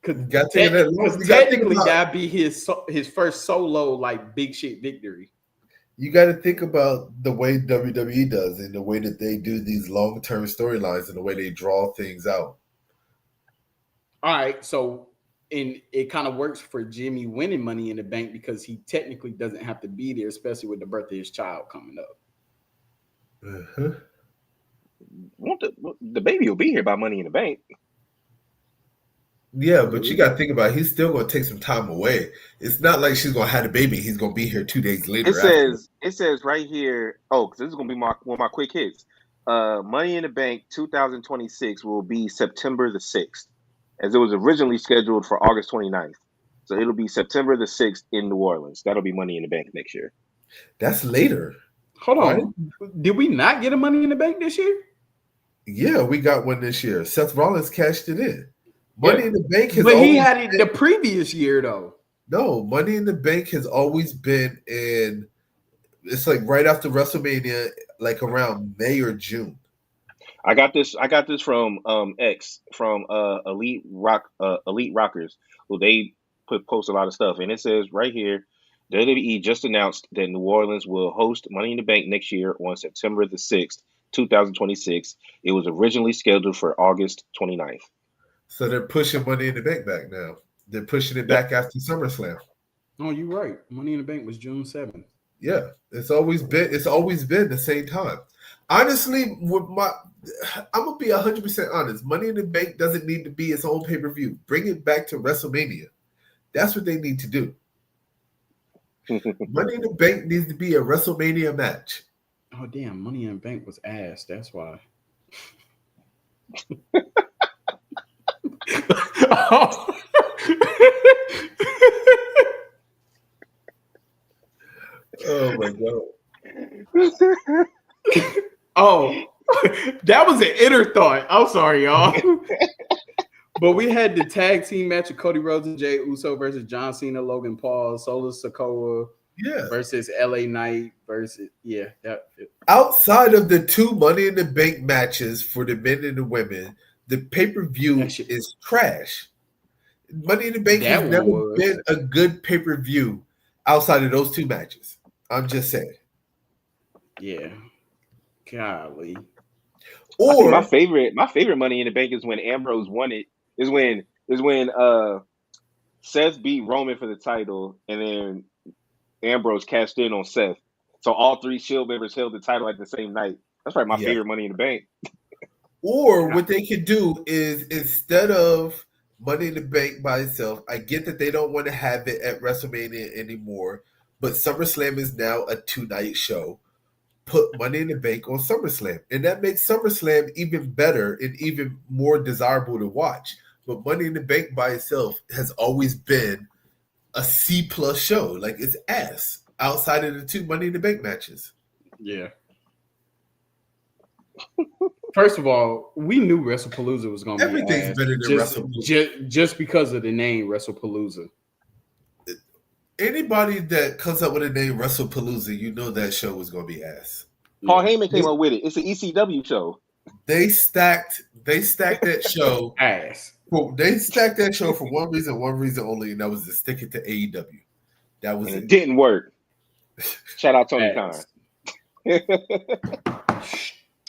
Because technically that'd be his first solo like big shit victory. You got to think about the way WWE does and the way that they do these long-term storylines and the way they draw things out. All right, so and it kind of works for Jimmy winning Money in the Bank because he technically doesn't have to be there, especially with the birth of his child coming up. Uh-huh. The baby will be here by Money in the Bank. Yeah, but you got to think about it. He's still going to take some time away. It's not like she's going to have the baby. He's going to be here 2 days later. It says right here. Oh, because this is going to be one of my quick hits. Money in the Bank 2026 will be September the 6th, as it was originally scheduled for August 29th. So it'll be September the 6th in New Orleans. That'll be Money in the Bank next year. That's later. Hold on. Right? Did we not get a Money in the Bank this year? Yeah, we got one this year. Seth Rollins cashed it in. Money in the Bank has But he had it the previous year, though. No, Money in the Bank has always been in. It's like right after WrestleMania, like around May or June. I got this from X from Elite Rockers, who they post a lot of stuff, and it says right here, WWE just announced that New Orleans will host Money in the Bank next year on September the 6th, 2026. It was originally scheduled for August 29th. So they're pushing Money in the Bank back now. They're pushing it back after SummerSlam. Oh, you're right. Money in the Bank was June 7th. Yeah, it's always been the same time. Honestly, I'm gonna be 100% honest. Money in the Bank doesn't need to be its own pay-per-view. Bring it back to WrestleMania. That's what they need to do. Money in the Bank needs to be a WrestleMania match. Oh damn! Money in the Bank was ass. That's why. Oh my god. Oh, that was an inner thought. I'm sorry, y'all. But we had the tag team match of Cody Rhodes and Jey Uso versus John Cena, Logan Paul, Solo Sikoa versus LA Knight versus Outside of the 2 Money in the Bank matches for the men and the women, the pay-per-view is trash. Money in the Bank has never been a good pay-per-view outside of those 2 matches. I'm just saying. Yeah. Golly. Or my favorite Money in the Bank is when Ambrose won it. Is when Seth beat Roman for the title, and then Ambrose cashed in on Seth. So all 3 Shield members held the title at the same night. That's probably my favorite Money in the Bank. Or what they could do is, instead of Money in the Bank by itself, I get that they don't want to have it at WrestleMania anymore, but SummerSlam is now a 2-night show. Put Money in the Bank on SummerSlam, and that makes SummerSlam even better and even more desirable to watch. But Money in the Bank by itself has always been a C+ show. Like, it's ass outside of the 2 Money in the Bank matches. Yeah. First of all, we knew WrestlePalooza was going to be everything's better than WrestlePalooza just because of the name WrestlePalooza. Anybody that comes up with a name WrestlePalooza, you know that show was going to be ass. Paul Heyman came up with it. It's an ECW show. They stacked that show ass. They stacked that show for one reason only, and that was to stick it to AEW. That was it. Didn't work. Shout out Tony Khan.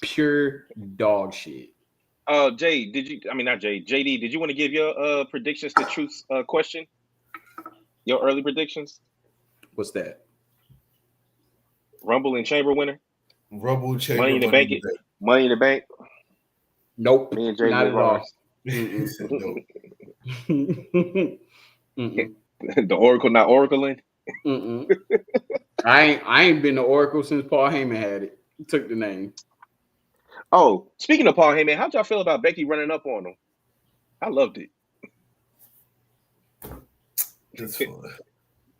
Pure dog shit. JD, did you want to give your predictions to Truth's question? Your early predictions? What's that? Rumble and Chamber winner? Rumble and Chamber. Money in the Bank. Money in the Bank? Nope. Me and Jay not at all. The Oracle not Oracling? I ain't been to Oracle since Paul Heyman had it. He took the name. Oh, speaking of Paul Heyman, how'd y'all feel about Becky running up on him? I loved it. It's fun.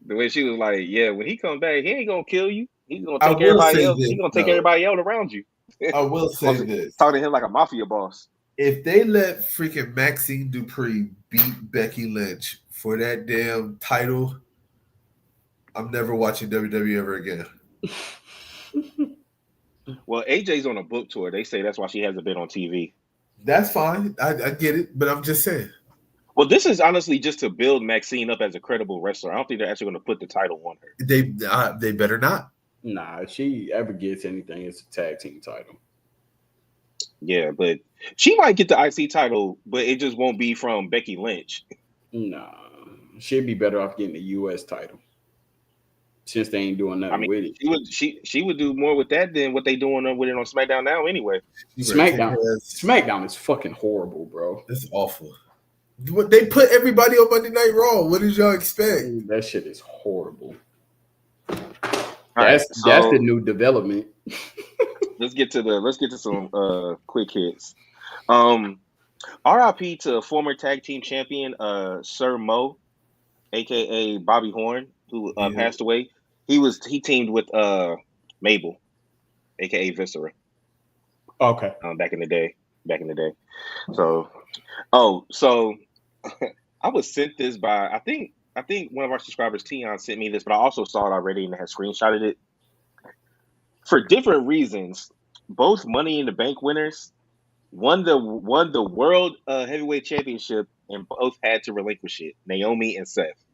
The way she was like, "Yeah, when he comes back, he ain't gonna kill you. He's gonna take everybody else. He's gonna take everybody else around you." I will say this: talk to him like a mafia boss. If they let freaking Maxine Dupree beat Becky Lynch for that damn title, I'm never watching WWE ever again. Well, AJ's on a book tour. They say that's why she hasn't been on TV. That's fine. I get it, but I'm just saying. Well, this is honestly just to build Maxine up as a credible wrestler. I don't think they're actually going to put the title on her. They better not. Nah, if she ever gets anything, it's a tag team title. Yeah, but she might get the IC title, but it just won't be from Becky Lynch. Nah, she'd be better off getting the U.S. title since they ain't doing I nothing mean, with it. she would do more with that than what they doing with it on SmackDown now anyway. You better kick SmackDown, her ass. SmackDown is fucking horrible, bro. It's awful. They put everybody on Monday Night Raw. What did y'all expect? That shit is horrible. All right, That's the so new development. let's get to some quick hits. RIP to former tag team champion Sir Mo, aka Bobby Horn, who passed away. He teamed with Mabel, aka Viscera. Okay. Back in the day. So I was sent this by I think one of our subscribers, Tion, sent me this, but I also saw it already and had screenshotted it. For different reasons, both Money in the Bank winners won the world heavyweight championship, and both had to relinquish it. Naomi and Seth.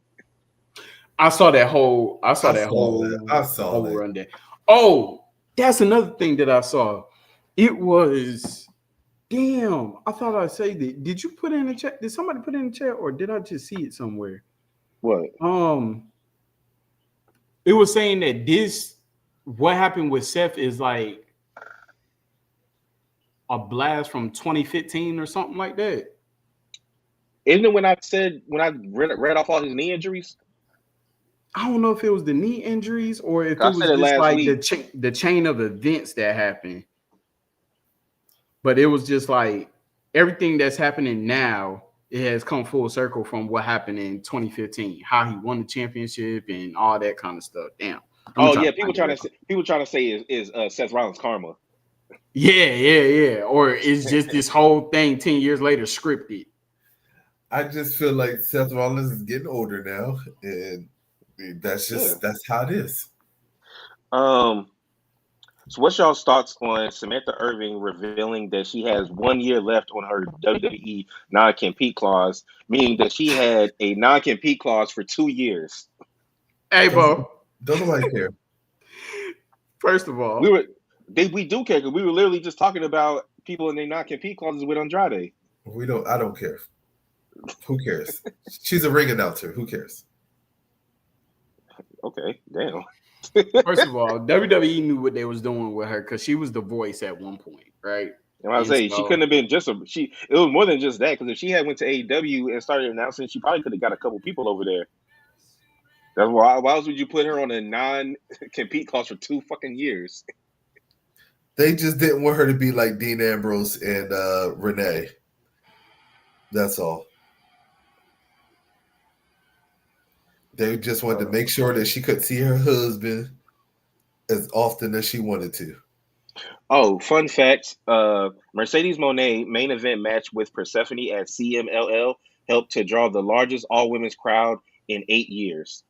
I saw that whole rundown. Oh, that's another thing that I saw. It was damn. I thought I'd say that. Did you put it in the chat? Did somebody put it in the chat, or did I just see it somewhere? What? It was saying that what happened with Seth is like a blast from 2015 or something like that. Isn't it when I read off all his knee injuries? I don't know if it was the knee injuries or if it was just like the chain of events that happened. But it was just like everything that's happening now, it has come full circle from what happened in 2015, how he won the championship and all that kind of stuff. Damn. People trying to say is Seth Rollins' karma. Yeah. Or it's just this whole thing 10 years later scripted. I just feel like Seth Rollins is getting older now, and that's how it is. So what's y'all's thoughts on Samantha Irving revealing that she has 1 year left on her WWE non-compete clause, meaning that she had a non-compete clause for 2 years? Hey, bro. Don't nobody care. First of all, we do care because we were literally just talking about people in their non-compete clauses with Andrade. I don't care. Who cares? She's a ring announcer. Who cares? Okay, damn. First of all, WWE knew what they was doing with her because she was the voice at one point, right? And I was saying she couldn't have been just it was more than just that, because if she had went to AEW and started announcing, she probably could have got a couple people over there. That's why else would you put her on a non-compete clause for 2 fucking years? They just didn't want her to be like Dean Ambrose and Renee. That's all. They just wanted to make sure that she could see her husband as often as she wanted to. Oh, fun fact. Mercedes Moné main event match with Persephone at CMLL helped to draw the largest all-women's crowd in 8 years,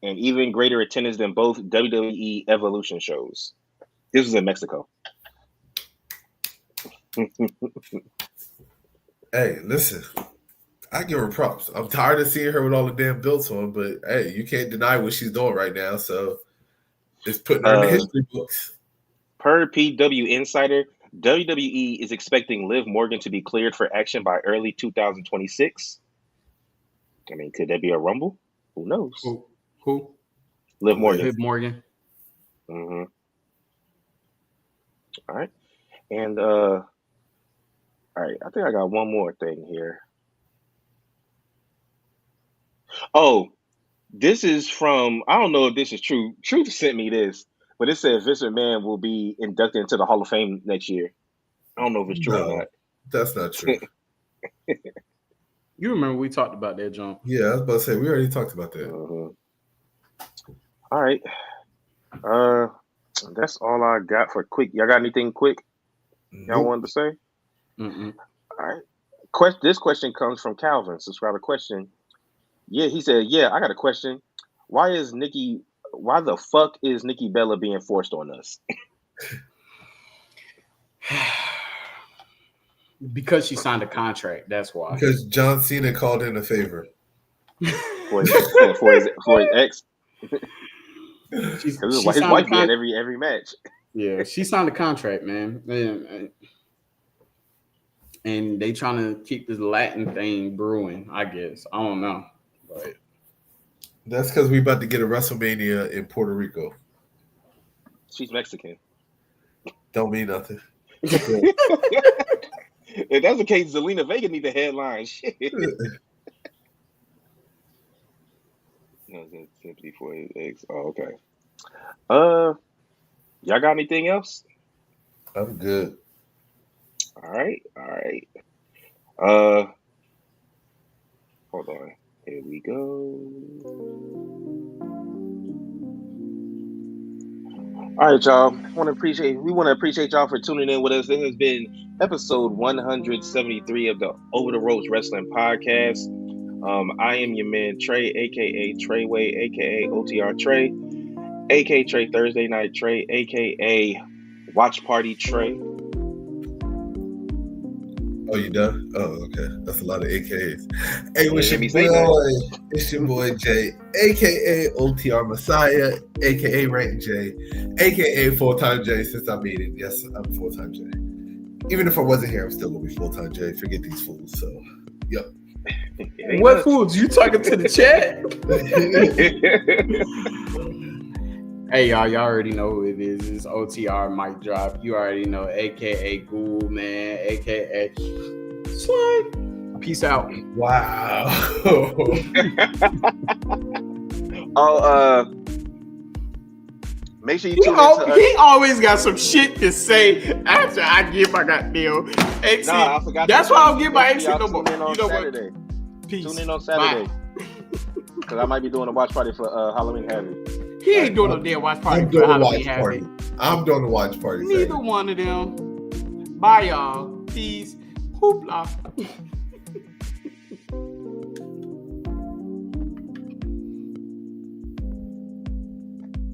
and even greater attendance than both WWE Evolution shows. This was in Mexico. Hey, listen. I give her props. I'm tired of seeing her with all the damn belts on, but hey, you can't deny what she's doing right now. So it's putting her in the history books. Per PW Insider, WWE is expecting Liv Morgan to be cleared for action by early 2026. I mean, could that be a Rumble? Who knows? Who? Liv Morgan. Liv Morgan. Mm-hmm. All right. And all right, I think I got one more thing here. Oh, this is from, I don't know if this is true. Truth sent me this, but it said Vince McMahon will be inducted into the Hall of Fame next year. I don't know if it's true or not. That's not true. You remember we talked about that, John? Yeah, I was about to say, we already talked about that. All right. That's all I got for quick. Y'all got anything quick y'all wanted to say? Mm-mm. All right. This question comes from Calvin, subscriber question. Yeah, he said, I got a question. Why the fuck is Nikki Bella being forced on us? Because she signed a contract, that's why. Because John Cena called in a favor. for his ex. His wife be at every match. Yeah, she signed a contract, man. and they trying to keep this Latin thing brewing. I guess I don't know, but That's because we about to get a WrestleMania in Puerto Rico. She's Mexican. Don't mean nothing. If that's the case, Zelina Vega need the headline. Shit. No, it's simply for his eggs. Oh, okay. Y'all got anything else? I'm good. All right. Hold on. Here we go. All right, y'all. We want to appreciate y'all for tuning in with us. It has been episode 173 of the Over the Ropes Wrestling Podcast. I am your man Trey, aka Treyway, aka OTR Trey, aka Trey Thursday Night Trey, aka Watch Party Trey. Oh, you done? Oh, okay. That's a lot of AKAs. Hey, what's your Let me say boy? It's your boy Jay, aka OTR Messiah, aka Rank Jay, aka Full-Time Jay. Since I made it, yes, I'm Full-Time Jay. Even if I wasn't here, I'm still gonna be Full-Time Jay. Forget these fools. So, yep. What fools? You talking to the chat? Hey y'all already know who it is. It's OTR Mic Drop. You already know, aka Ghoul Man, aka Slide. Peace out. Wow. Make sure you tune into He always got some shit to say after I get my goddamn exit. Nah, I forgot. That's why I don't get my exit no more. Tune in on Saturday. Peace. Tune in on Saturday. Because I might be doing a watch party for Halloween Heavy. He ain't doing no damn watch party. I'm doing a watch party. I'm doing a watch party. Neither one of them. Bye, y'all. Peace. Hoopla.